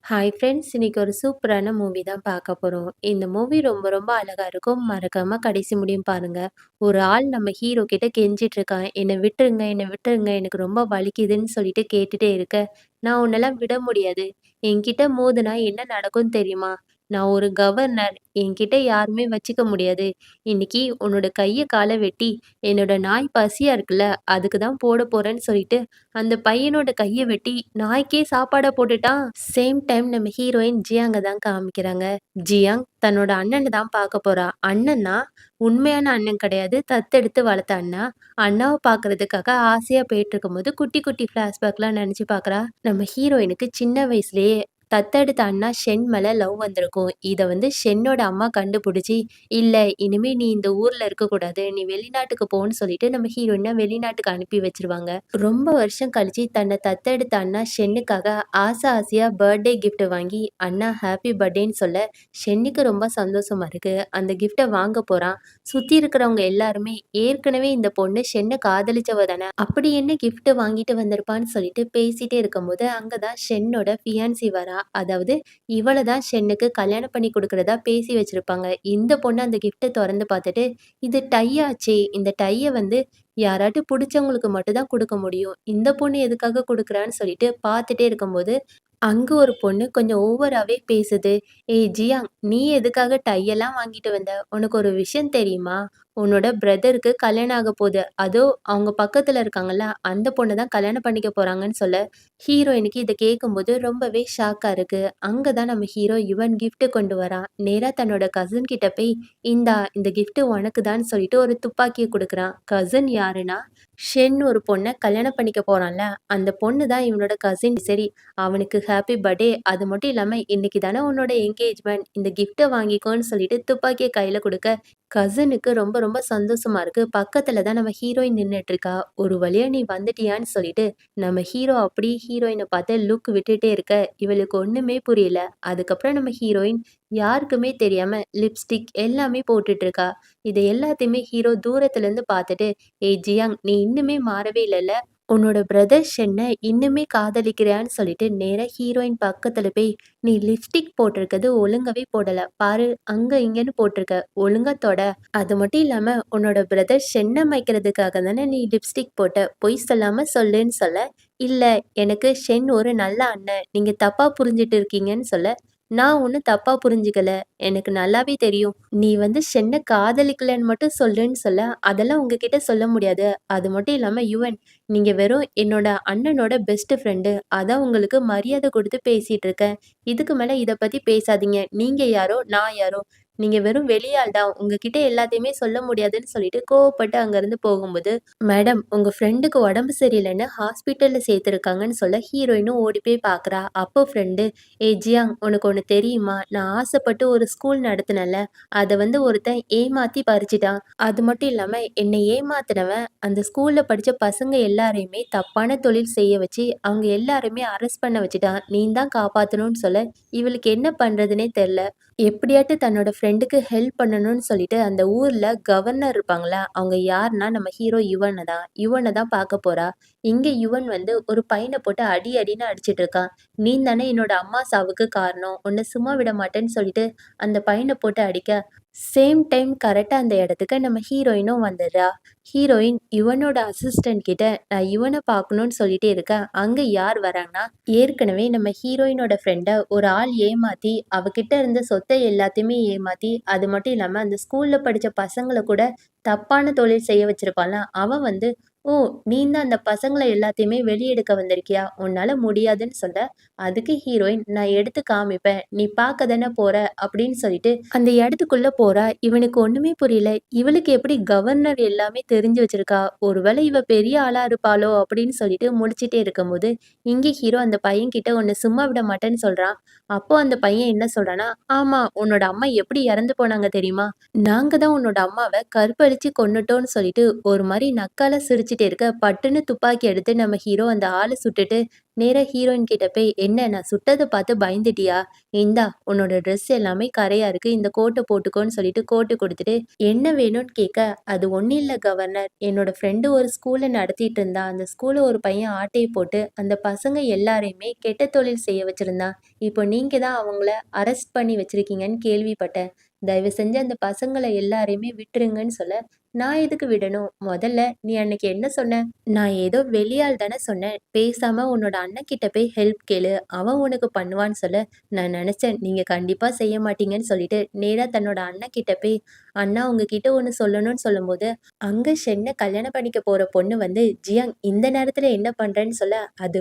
Hi friends! இன்னைக்கு ஒரு சூப்பரான மூவி தான் பார்க்க போறோம். இந்த மூவி ரொம்ப ரொம்ப அழகா இருக்கும். மறக்காம கடைசி முடியும் பாருங்க. ஒரு ஆள் நம்ம ஹீரோ கிட்ட கெஞ்சிட்டு இருக்கான். "என்ன விட்டுருங்க, என்ன விட்டுருங்க. எனக்கு ரொம்ப வலிக்குதுன்னு" சொல்லிட்டு கேட்டுட்டே இருக்க, "நான் உன்னலாம் விட முடியாது. என்கிட்ட மோதுனா என்ன நடக்கும்னு தெரியுமா? நான் ஒரு கவர்னர். என்கிட்ட யாருமே வச்சுக்க முடியாது. இன்னைக்கு உன்னோட கைய கால வெட்டி, என்னோட நாய் பசியா இருக்குல்ல, அதுக்கு தான் போட போறேன்னு" சொல்லிட்டு அந்த பையனோட கைய வெட்டி நாய்க்கே சாப்பாட போட்டுட்டான். சேம் டைம் நம்ம ஹீரோயின் ஜியாங்க தான் காமிக்கிறாங்க. ஜியாங் தன்னோட அண்ணன தான் பார்க்க போறா. அண்ணன்னா உண்மையான அண்ணன் கிடையாது. தத்தெடுத்து வளர்த்த அண்ணா. அண்ணாவ பார்க்கறதுக்காக ஆசையா போயிட்டுருக்கும்போது குட்டி குட்டி ஃப்ளாஷ்பேக்லாம் நெனச்சு பார்க்குறா. நம்ம ஹீரோயினுக்கு சின்ன வயசுலயே தத்தெடுத்த அண்ணா ஷென் மேல லவ் வந்திருக்கும். இத வந்து ஷென்னோட அம்மா கண்டுபிடிச்சு, "இல்ல இனிமே நீ இந்த ஊர்ல இருக்கக்கூடாது. நீ வெளிநாட்டுக்கு போன்னு" சொல்லிட்டு நம்ம ஹீரோயின வெளிநாட்டுக்கு அனுப்பி வச்சுருவாங்க. ரொம்ப வருஷம் கழிச்சு தன்னை தத்தெடுத்த அண்ணா ஷென்னுக்காக ஆசையா பர்த்டே கிஃப்ட் வாங்கி அண்ணா ஹாப்பி பர்த்டேன்னு சொல்ல ஷென்னுக்கு ரொம்ப சந்தோஷமா இருக்கு. அந்த கிஃப்ட்டை வாங்க போறான். சுத்தி இருக்கிறவங்க எல்லாருமே ஏற்கனவே இந்த பொண்ணு ஷென்னை காதலிச்சவ தானே, அப்படி என்ன gift வாங்கிட்டு வந்திருப்பான்னு சொல்லிட்டு பேசிட்டே இருக்கும்போது அங்கதான் ஷென்னோட ஃபியான்சி வரா. அதாவது இவளை தான் ஷென்னுக்கு கல்யாணம் பண்ணி கொடுக்கறதா பேசி வச்சிருப்பாங்க. இந்த பொண்ணு அந்த கிஃப்ட்டை திறந்து பார்த்துட்டு, இது டை ஆச்சே, இந்த டையை வந்து யாராட்டும் புடிச்சவங்களுக்கு மட்டும் தான் குடுக்க முடியும். இந்த பொண்ணு எதுக்காக குடுக்குறான்னு சொல்லிட்டு பார்த்துட்டே இருக்கும்போது, அங்க ஒரு பொண்ணு கொஞ்சம் ஓவராவே பேசுது. "ஏய் ஜியாங், நீ எதுக்காக டையெல்லாம் வாங்கிட்டு வந்த? உனக்கு ஒரு விஷயம் தெரியுமா? உன்னோட பிரதருக்கு கல்யாணம் ஆகப் போது. அதோ அவங்க பக்கத்துல இருக்காங்கல்ல, அந்த பொண்ண தான் கல்யாணம் பண்ணிக்க போறாங்கன்னு" சொல்ல, ஹீரோயினுக்கு இத கேட்கும்போது ரொம்பவே ஷாக்கா இருக்கு. அங்க தான் நம்ம ஹீரோ யுவன் கிஃப்ட் கொண்டு வரான். நேரா தன்னோட கசின் கிட்ட போய், "இந்தா இந்த கிஃப்ட் உனக்கு தான்னு" சொல்லிட்டு ஒரு துப்பாக்கிய குடுக்குறான். கசின் யாருன்னா, ஷென் ஒரு பொண்ண கல்யாணம் பண்ணிக்க போறான்ல, அந்த பொண்ணு தான் இவனோட கசின். சரி, அவனுக்கு ஹாப்பி பர்த்டே. அது மட்டும் இல்லாம இன்னைக்கு தானே உன்னோட என்கேஜ்மெண்ட். இந்த கிஃப்ட்ட வாங்கிக்கோன்னு சொல்லிட்டு துப்பாக்கிய கையில குடுக்க, கசினுக்கு ரொம்ப ரொம்ப சந்தோஷமா இருக்கு. பக்கத்துல தான் நம்ம ஹீரோயின் நின்னுட்டு இருக்கா. ஒரு வழியா நீ வந்துட்டியான்னு சொல்லிட்டு, நம்ம ஹீரோ அப்படியே ஹீரோயின பார்த்து லுக் விட்டுட்டே இருக்க, இவளுக்கு ஒண்ணுமே புரியல. அதுக்கப்புறம் நம்ம ஹீரோயின் யாருக்குமே தெரியாம லிப்ஸ்டிக் எல்லாமே போட்டுட்டு இருக்கா. இத எல்லாத்தையுமே ஹீரோ தூரத்துல இருந்து பார்த்துட்டு, "ஏய் ஜியாங், நீ இன்னுமே மாறவே இல்லல்ல. உன்னோட பிரதர் ஷென்ன இன்னுமே காதலிக்கிறியான்னு" சொல்லிட்டு நேரா ஹீரோயின் பக்கத்துல போய், "நீ லிப்ஸ்டிக் போட்டிருக்கிறது ஒழுங்காவே போடல. பாரு அங்க இங்கன்னு போட்டிருக்க. ஒழுங்கா தொட. அது மட்டும் இல்லாம உன்னோட பிரதர் ஷென்ன மயக்கிறதுக்காக தானே நீ லிப்ஸ்டிக் போட்ட. பொய் சொல்லாம சொல்லுன்னு" சொல்ல, "இல்ல, எனக்கு ஷென் ஒரு நல்ல அண்ணன். நீங்க தப்பா புரிஞ்சுட்டு இருக்கீங்கன்னு" சொல்ல, "நான் ஒண்ணும் தப்பா புரிஞ்சுக்கல. எனக்கு நல்லாவே தெரியும். நீ வந்து ஷென்ன காதலிக்கலன்னு மட்டும் சொல்லுன்னு" சொல்ல, "அதெல்லாம் உங்ககிட்ட சொல்ல முடியாது. அது மட்டும் இல்லாம யுவன், நீங்க வெறும் என்னோட அண்ணனோட பெஸ்ட் ஃப்ரெண்டு. அதான் உங்களுக்கு மரியாதை குடுத்து பேசிட்டு இருக்கேன். இதுக்கு மேல இத பத்தி பேசாதீங்க. நீங்க யாரோ, நான் யாரோ. நீங்க வெறும் வெளியாள் தான். உங்ககிட்ட எல்லாத்தையுமே சொல்ல முடியாதுன்னு" சொல்லிட்டு கோவப்பட்டு அங்கருந்து போகும்போது, "மேடம், உங்க ஃப்ரெண்டுக்கு உடம்பு சரியில்லன்னு ஹாஸ்பிட்டல்ல சேர்த்துருக்காங்கன்னு" சொல்ல ஹீரோயினும் ஓடி போய் பார்க்குறா. அப்போ ஃப்ரெண்டு, "ஏய் ஜியாங், உனக்கு ஒண்ணு தெரியுமா? நான் ஆசைப்பட்டு ஒரு ஸ்கூல் நடத்துனேன்ல, அத வந்து ஒருத்தன் ஏமாத்தி பறிச்சுட்டான். அது மட்டும் இல்லாம என்னை ஏமாத்துனவன் அந்த ஸ்கூல்ல படிச்ச பசங்க எல்லாரையுமே தப்பான தொழில் செய்ய வச்சு, அவங்க எல்லாரையுமே அரெஸ்ட் பண்ண வச்சுட்டான். நீ தான் காப்பாத்தணும்னு" சொல்ல, இவளுக்கு என்ன பண்றதுன்னே தெரியல. எப்படியாட்டு தன்னோட ஃப்ரெண்டுக்கு ஹெல்ப் பண்ணணும்னு சொல்லிட்டு அந்த ஊர்ல கவர்னர் இருப்பாங்களா, அவங்க யாருன்னா நம்ம ஹீரோ யுவன தான் பார்க்க போறா. இங்க யுவன் வந்து ஒரு பையன போட்டு அடி அடின்னு அடிச்சிட்டு இருக்கான். "நீ தானே என்னோட அம்மா சாவுக்கு காரணம். உன்ன சும்மா விட மாட்டேன்னு" சொல்லிட்டு அந்த பையன போட்டு அடிக்க, சேம் டைம் கரெக்ட்டா அந்த இடத்துக்கு நம்ம ஹீரோயினும் வந்துடுறா. ஹீரோயின் யுவனோட அசிஸ்டன்ட் கிட்ட, "நான் யுவன பார்க்கணும்னு சொல்லிட்டே இருக்கேன்." அங்க யார் வராங்கன்னா, ஏற்கனவே நம்ம ஹீரோயினோட ஃப்ரெண்ட ஒரு ஆள் ஏமாத்தி, அவகிட்ட இருந்த சொத்தை எல்லாத்தையுமே ஏமாத்தி, அது மட்டும் இல்லாம அந்த ஸ்கூல்ல படிச்ச பசங்கள கூட தப்பான தொழில் செய்ய வச்சிருப்பான்ல, அவன் வந்து, "ஓ! நீ தான் அந்த பசங்கள எல்லாத்தையுமே வெளிய எடுக்க வந்திருக்கியா? உன்னால முடியாதுன்னு" சொல்ல, அதுக்கு ஹீரோயின், "நான் எடுத்து காமிப்பேன். நீ பார்க்க தானே போற" அப்படின்னு சொல்லிட்டு அந்த இடத்துக்குள்ள போறா. இவனுக்கு ஒண்ணுமே புரியல. இவளுக்கு எப்படி கவர்னர் எல்லாமே தெரிஞ்சு வச்சிருக்கா? ஒருவேளை இவ பெரிய ஆளா இருப்பாளோ அப்படின்னு சொல்லிட்டு முழிச்சிட்டே இருக்கும்போது, இங்க ஹீரோ அந்த பையன்கிட்ட உன்ன சும்மா விட மாட்டேன்னு சொல்றான். அப்போ அந்த பையன் என்ன சொல்றான்னா, "ஆமா, உன்னோட அம்மா எப்படி இறந்து போனாங்க தெரியுமா? நாங்க தான் உன்னோட அம்மாவ கற்பழிச்சு கொன்னுட்டோம்னு" சொல்லிட்டு ஒரு மாரி நக்கால சிரிச்சுட்டே இருக்க, பட்டுன்னு துப்பாக்கி எடுத்து நம்ம ஹீரோ அந்த ஆள சுட்டுட்டு நேரா ஹீரோயின் கிட்ட போய், "என்ன நான் சுட்டத பார்த்து பயந்துட்டியா? இந்தா உன்னோட ட்ரெஸ் எல்லாமே கரையா இருக்கு. இந்த கோட்ட போட்டுக்கோன்னு" சொல்லிட்டு கோட்டு குடுத்துட்டு, என்ன வேணும்னு கேட்க, "அது ஒண்ணும் இல்ல கவர்னர். என்னோட ஃப்ரெண்டு ஒரு ஸ்கூல நடத்திட்டு இருந்தா. அந்த ஸ்கூல்ல ஒரு பையன் ஆட்டைய போட்டு, அந்த பசங்க எல்லாரையுமே கெட்ட தொழில் செய்ய வச்சிருந்தான். இப்போ நீங்க தான் அவங்கள அரெஸ்ட் பண்ணி வச்சிருக்கீங்கன்னு கேள்விப்பட்டேன். தயவு செஞ்சு அந்த பசங்கள எல்லாரையுமே விட்டுருங்கன்னு" சொல்ல, "நான் எதுக்கு விடணும்? மொதல்ல நீ அன்னைக்கு என்ன சொன்ன? நான் ஏதோ வெளியாள் தானே சொன்னேன். பேசாம உன்னோட அண்ணன்கிட்ட போய் ஹெல்ப் கேளு. அவன் உனக்கு பண்ணுவான்னு" சொல்ல, நான் நெனச்சேன் நீங்க கண்டிப்பா செய்ய மாட்டீங்கன்னு சொல்லிட்டு, நேரா தன்னோட அண்ணன்கிட்ட போய், "அண்ணா உங்ககிட்ட ஒண்ணு சொல்லணும்னு" சொல்லும்போது, அங்க ஷென்ன கல்யாணம் பண்ணிக்க போற பொண்ணு வந்து, "ஜியாங் இந்த நேரத்துல என்ன பண்றேன்னு" சொல்ல, அது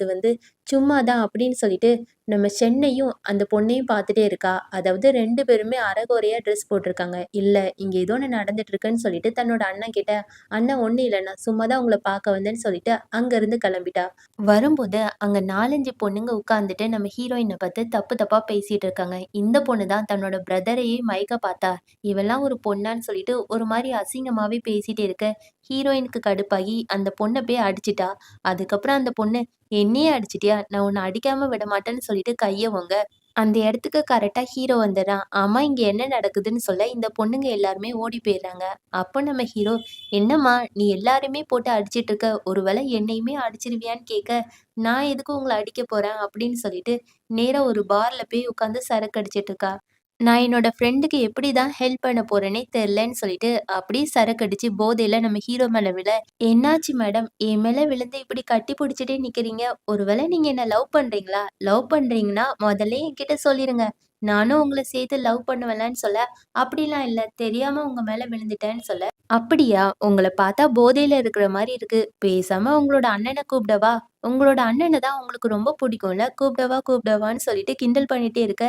வந்து சும்மா தான்" அப்படின்னு சொல்லிட்டு, நம்ம ஷென்னையும் அந்த பொண்ணையும் பார்த்துட்டே இருக்கா. அதாவது 2 பேருமே அரைகுறையா ட்ரெஸ் போட்டிருக்காங்க. "இல்ல, இங்க ஏதோ ஒண்ணு நடந்துட்டு இருக்குன்னு" சொல்லிட்டு தன்னோட அண்ணன்கிட்ட, "அண்ணா ஒண்ணும் இல்ல. நான் சும்மா தான் உங்கள பார்க்க வந்தேன்னு" சொல்லிட்டு அங்கருந்து கிளம்பிட்டா. வரும்போது அங்க 4, 5 பொண்ணுங்க உட்கார்ந்துட்டு நம்ம ஹீரோயின பார்த்து தப்பு தப்பா பேசிட்டு இருக்காங்க. இந்த பொண்ணு தான் தன்னோட பிரதரையே மயக்க பார்த்தா. இவள்லாம் ஒரு பொண்ணான்னு சொல்லிட்டு ஒரு மாரி அசிங்கமாவே பேசிட்டே இருக்க, ஹீரோயினுக்கு கடுப்பாகி அந்த பொண்ண போய் அடிச்சுட்டா. அதுக்கப்புறம் அந்த பொண்ணு, "என்னையே அடிச்சிட்டியா? நான் உன்ன அடிக்காம விடமாட்டேன்னு" சொல்லிட்டு கைய ஓங்க, அந்த இடத்துக்கு கரெக்ட்டா ஹீரோ வந்துடுறான். ஆமா, இங்க என்ன நடக்குதுன்னு சொல்ல, இந்த பொண்ணுங்க எல்லாருமே ஓடி போயிடுறாங்க. அப்போ நம்ம ஹீரோ, "என்னம்மா நீ எல்லாரையுமே போட்டு அடிச்சிட்டு இருக்க. ஒருவேளை என்னையுமே அடிச்சிருவியான்னு?" கேட்க, "நான் எதுக்கு உங்கள அடிக்க போறேன்?" அப்படின்னு சொல்லிட்டு நேரா ஒரு பார்ல போய் உட்காந்து சரக்கு அடிச்சிட்டு இருக்கா. நான் என்னோட ஃப்ரெண்டுக்கு எப்படி தான் ஹெல்ப் பண்ண போறேன்னே தெரியலன்னு சொல்லிட்டு, அப்படியே சரக்கு அடிச்சு போதையில நம்ம ஹீரோ மேல விழ, "என்னாச்சு மேடம்? என் மேல விழுந்து இப்படி கட்டி புடிச்சுட்டே நிக்கிறீங்க? ஒருவேளை நீங்க என்ன லவ் பண்றீங்களா? லவ் பண்றீங்கன்னா மொதல்லயே என்கிட்ட சொல்லிருங்க. நானும் உங்கள சேர்த்து லவ் பண்ணுவேன்லன்னு" சொல்ல, "அப்படிலாம் இல்ல. தெரியாம உங்க மேல விழுந்துட்டேன்னு" சொல்ல, "அப்படியா? உங்கள பார்த்தா போதையில இருக்கிற மாரி இருக்கு. பேசாம உங்களோட அண்ணன கூப்பிடவா? உங்களோட அண்ணன தான் உங்களுக்கு ரொம்ப பிடிக்கும்ல. கூப்பிடவா கூப்பிடவான்னு" சொல்லிட்டு கிண்டல் பண்ணிட்டே இருக்க,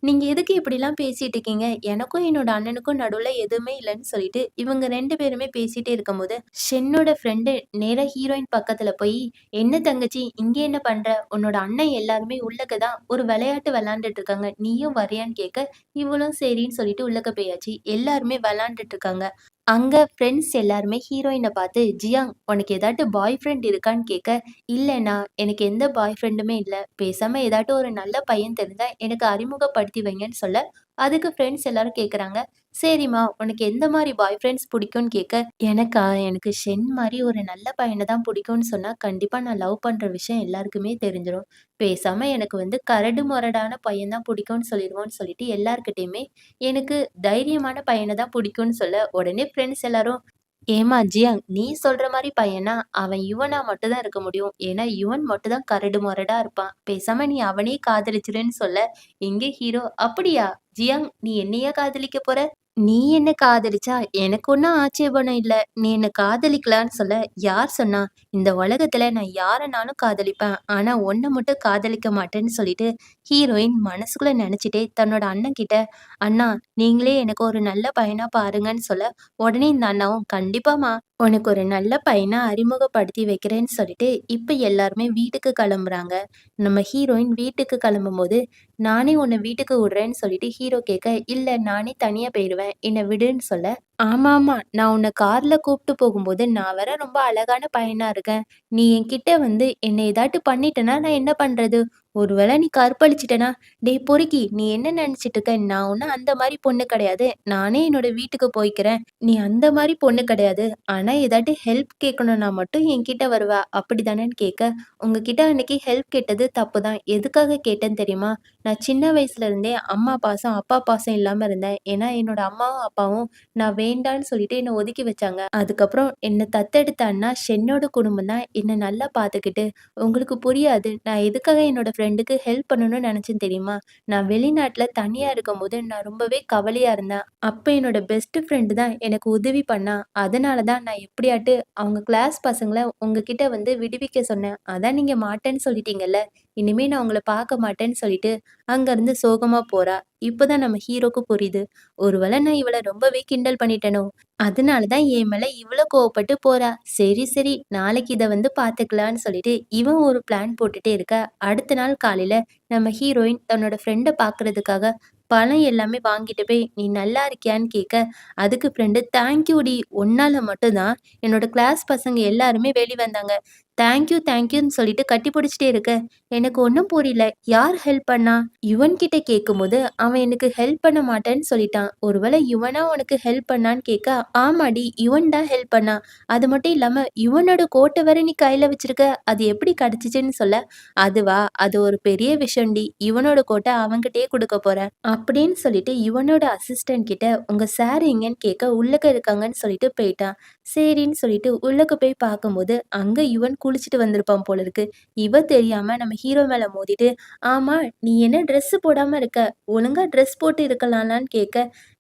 "நீங்க எதுக்கு இப்படிலாம் பேசிட்டு இருக்கீங்க? எனக்கும் என்னோட அண்ணனுக்கும் நடுவுல எதுவுமே இல்லன்னு" சொல்லிட்டு இவங்க 2 பேருமே பேசிட்டே இருக்கும்போது, ஷென்னோட ஃப்ரெண்டு நேரா ஹீரோயின் பக்கத்துல போய், "என்ன தங்கச்சி இங்க என்ன பண்ற? உன்னோட அண்ணன் எல்லாருமே உள்ளக்க தான் ஒரு விளையாட்டு விளையாண்டுட்டு இருக்காங்க. நீயும் வர்றியான்னு?" கேட்க, இவளும் சரின்னு சொல்லிட்டு உள்ளக்க போயாச்சு. எல்லாருமே விளையாண்டுட்டு இருக்காங்க. அங்க ஃப்ரெண்ட்ஸ் எல்லாருமே ஹீரோயின பார்த்து, "ஜியாங் உனக்கு ஏதாட்டு பாய் ஃப்ரெண்ட் இருக்கான்னு?" கேட்க, "இல்லண்ணா, எனக்கு எந்த பாய் ஃப்ரெண்டுமே இல்ல. பேசாம ஏதாட்டும் ஒரு நல்ல பையன் தெரிஞ்சா எனக்கு அறிமுகப்படுத்தி வைங்கன்னு" சொல்ல, அதுக்கு ஃப்ரெண்ட்ஸ் எல்லாரும் கேட்குறாங்க, "சரிம்மா, உனக்கு எந்த மாரி பாய் ஃப்ரெண்ட்ஸ் புடிக்கும்னு?" கேட்க, "எனக்கா? எனக்கு ஷென் மாரி ஒரு நல்ல பையன தான் புடிக்கும்னு சொன்னா, கண்டிப்பா நான் லவ் பண்ற விஷயம் எல்லாருக்குமே தெரிஞ்சிரும். பேசாம எனக்கு வந்து கரடு முரடான பையன் தான் புடிக்கும்னு சொல்லிருவோம்னு" சொல்லிட்டு எல்லார்கிட்டயுமே எனக்கு தைரியமான பையன தான் புடிக்கும்னு சொல்ல, உடனே ஃப்ரெண்ட்ஸ் எல்லாரும், "ஏம்மா ஜியாங், நீ சொல்ற மாரி பையனா, அவன் யுவனா மட்டும் தான் இருக்க முடியும். ஏன்னா யுவன் மட்டும் தான் கரடு முரடா இருப்பான். பேசாம நீ அவனையே காதலிச்சிருன்னு" சொல்ல, இங்க ஹீரோ, "அப்படியா? ஜியாங் நீ என்னையா காதலிக்க போற? நீ என்ன காதலிச்சா எனக்கு ஒண்ணும் ஆட்சேபணம் இல்ல. நீ என்ன காதலிக்கலான்னு" சொல்ல, "யார் சொன்னா? இந்த உலகத்துல நான் யாரனாலும் காதலிப்பேன். ஆனா உன்ன மட்டும் காதலிக்க மாட்டேன்னு" சொல்லிட்டு ஹீரோயின் மனசுக்குள்ள நெனச்சுட்டே தன்னோட அண்ணன்கிட்ட, "அண்ணா, நீங்களே எனக்கு ஒரு நல்ல பையனா பாருங்கன்னு" சொல்ல, உடனே இந்த அண்ணாவும், "கண்டிப்பாம்மா. உனக்கு ஒரு நல்ல பையனா அறிமுகப்படுத்தி வைக்கிறேன்னு" சொல்லிட்டு, இப்ப எல்லாருமே வீட்டுக்கு கிளம்புறாங்க. நம்ம ஹீரோயின் வீட்டுக்கு கிளம்பும்போது, "நானே உன்ன வீட்டுக்கு விடுறேன்னு" சொல்லிட்டு ஹீரோ கேட்க, "இல்ல நானே தனியா போயிருவேன். என்ன விடுன்னு" சொல்ல, "ஆமாமா. நான் உன்ன கார்ல கூப்ட்டு போகும்போது, நான் வேற ரொம்ப அழகான பையனா இருக்கேன். நீ என்கிட்ட வந்து என்ன ஏதாட்டு பண்ணிட்டன்னா, நான் என்ன பண்றது? ஒருவேள நீ கற்பழிச்சிட்டனா?" "டேய் பொறுக்கி! நீ என்ன நெனச்சிட்டு இருக்க? நான் ஒண்ணும் அந்த மாரி பொண்ணு கிடையாது. நானே என்னோட வீட்டுக்கு போய்க்கிறேன். நீ அந்த மாரி பொண்ணு கிடையாது. ஆனா ஏதாட்டு ஹெல்ப் கேட்கணும்னா மட்டும் என்கிட்ட வருவ. அப்படிதானேன்னு" கேட்க, "உங்ககிட்ட அன்னைக்கு ஹெல்ப் கேட்டது தப்பு தான். எதுக்காக கேட்டேன்னு தெரியுமா? நான் சின்ன வயசுல இருந்தே அம்மா பாசம், அப்பா பாசம் இல்லாம இருந்தேன். ஏன்னா என்னோட அம்மாவும், அப்பாவும் நான் வேண்டான்னு சொல்லிட்டு என்ன ஒதுக்கி வச்சாங்க. அதுக்கப்புறம் என்ன தத்தெடுத்த அண்ணா ஷென்னோட குடும்பம் தான் என்ன நல்லா பார்த்துக்கிட்டு, உங்களுக்கு புரியாது. நான் எதுக்காக என்னோட ஃப்ரெண்டுக்கு ஹெல்ப் பண்ணணும்னு நெனச்சேன் தெரியுமா? நான் வெளிநாட்ல தனியா இருக்கும்போது நான் ரொம்பவே கவலையா இருந்தேன். அப்ப என்னோட பெஸ்ட் ஃப்ரெண்ட் தான் எனக்கு உதவி பண்ணா. அதனால தான் நான் எப்படியாட்டு அவங்க கிளாஸ் பசங்கள உங்ககிட்ட வந்து விடுவிக்க சொன்னேன். அதான் நீங்க மாட்டேன்னு சொல்லிட்டீங்கல்ல. இனிமே நான் உங்கள பார்க்க மாட்டேன்னு" சொல்லிட்டு அங்கருந்து சோகமா போறா. இப்பதான் நம்ம ஹீரோக்கு புரியுது. ஒருவேள நான் இவள ரொம்பவே கிண்டல் பண்ணிட்டேனோ! அதனால தான் என் மேல இவ்ளோ கோவப்பட்டு போறா. சரி, சரி, நாளைக்கு இத வந்து பார்த்துக்கலான்னு சொல்லிட்டு இவன் ஒரு பிளான் போட்டுட்டே இருக்க, அடுத்த நாள் காலையில நம்ம ஹீரோயின் தன்னோட ஃப்ரெண்ட பார்க்கறதுக்காக பழம் எல்லாமே வாங்கிட்டு போய், "நீ நல்லா இருக்கியான்னு?" கேட்க, அதுக்கு ஃப்ரெண்டு, "தேங்க் யூ டி. உன்னால மட்டும் தான் என்னோட கிளாஸ் பசங்க எல்லாருமே வெளி வந்தாங்க. தேங்க்யூன்னு சொல்லிட்டு கட்டி பிடிச்சிட்டே இருக்க. எனக்கு ஒண்ணும் புரியல. யார் ஹெல்ப் பண்ணா? யுவன் கிட்ட கேட்கும்போது, அவன் எனக்கு ஹெல்ப் பண்ண மாட்டேன்னு சொல்லிட்டான். ஒருவேளை யுவனா உனக்கு ஹெல்ப் பண்ணான்னு கேட்க, ஆமாடி யுவன் தான் ஹெல்ப் பண்ணான். அது மட்டும் இல்லாம யுவனோட கோட்ட வேற நீ கையில வச்சிருக்க. அது எப்படி கிடைச்சுச்சுன்னு சொல்ல, அதுவா? அது ஒரு பெரிய விஷயம்டி. யுவனோட கோட்ட அவன்கிட்டயே குடுக்க போறேன். அப்படின்னு சொல்லிட்டு யுவனோட அசிஸ்டன்ட் கிட்ட உங்க சார் எங்கன்னு கேட்க, உள்ளக்க இருக்காங்கன்னு சொல்லிட்டு போயிட்டான். சரின்னு சொல்லிட்டு உள்ளக்க போய் பார்க்கும்போது, அங்க யுவன் குளிச்சுட்டு வந்திருப்பான் போல இருக்கு. இவ தெரியாம நம்ம ஹீரோ மேல மோதிட்டு, "ஆமா, நீ என்ன ட்ரெஸ் போடாம இருக்க? ஒழுங்கா ட்ரெஸ் போட்டு இருக்கலாம்லான்னு" கேட்க,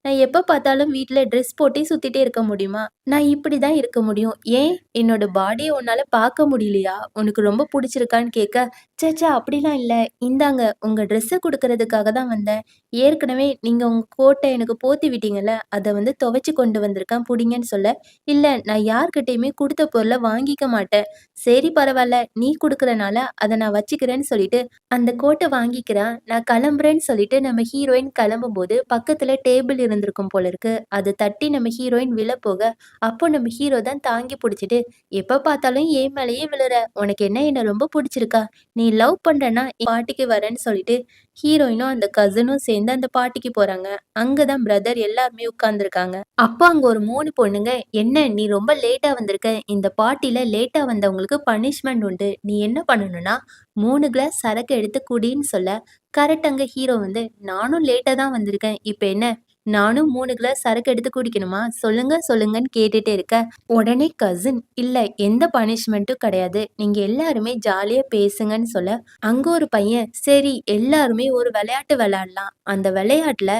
"நான் எப்ப பார்த்தாலும் வீட்ல ட்ரெஸ் போட்டே சுத்திட்டே இருக்க முடியுமா? நான் இப்படி தான் இருக்க முடியும். ஏன்? என்னோட பாடிய உன்னால பார்க்க முடியலையா? உனக்கு ரொம்ப புடிச்சிருக்கான்னு" கேட்க, "ச்சே அப்படிலாம் இல்ல. இந்தாங்க உங்க ட்ரெஸ்ஸ குடுக்கறதுக்காக தான் வந்தேன். ஏற்கனவே நீங்க உங்க கோட்ட எனக்கு போத்தி விட்டீங்கல்ல, அத வந்து துவைச்சு கொண்டு வந்திருக்கேன் புடிங்கன்னு" சொல்ல, "இல்ல நான் யார்கிட்டயுமே குடுத்த பொருள வாங்கிக்க மாட்டேன். சரி பரவால்ல, நீ குடுக்குறனால அத நான் வச்சுக்கிறேன்னு" சொல்லிட்டு அந்த கோட்ட வாங்கிக்கிறான். நான் கிளம்புறேன்னு சொல்லிட்டு நம்ம ஹீரோயின் கிளம்பும்போது, பக்கத்துல டேபிள் இருந்திருக்கும் போல இருக்கு. அத தட்டி நம்ம ஹீரோயின் விழப்போக, அப்போ நம்ம ஹீரோ தான் தாங்கி புடிச்சுட்டு, "எப்ப பார்த்தாலும் என் மேலயே விழுற. உனக்கு என்ன ரொம்ப புடிச்சிருக்கா? நீ லவ் பண்றன்னா என் பார்ட்டிக்கு வரேன்னு" சொல்லிட்டு ஹீரோயினும் அந்த கசினும் சேர்ந்து அந்த பார்ட்டிக்கு போறாங்க. அங்க தான் பிரதர் எல்லாருமே உட்கார்ந்துருக்காங்க. அப்போ அங்க ஒரு 3 பொண்ணுங்க, "என்ன நீ ரொம்ப லேட்டா வந்திருக்க. இந்த பார்ட்டில லேட்டா வந்தவங்களுக்கு பனிஷ்மெண்ட் உண்டு. நீ என்ன பண்ணணும்னா, 3 கிளாஸ் சரக்கு எடுத்து குடின்னு" சொல்ல, கரெக்ட் அங்க ஹீரோ வந்து, "நானும் லேட்டா தான் வந்திருக்கேன். இப்ப என்ன? நானும் 3 கிளாஸ் சரக்கு எடுத்து குடிக்கணுமா? சொல்லுங்கன்னு கேட்டுட்டே இருக்க, உடனே கசின், "இல்ல எந்த பனிஷ்மெண்ட்டும் கிடையாது. நீங்க எல்லாருமே ஜாலியா பேசுங்கன்னு" சொல்ல, அங்க ஒரு பையன், "சரி எல்லாருமே ஒரு விளையாட்டு விளையாடலாம். அந்த விளையாட்டுல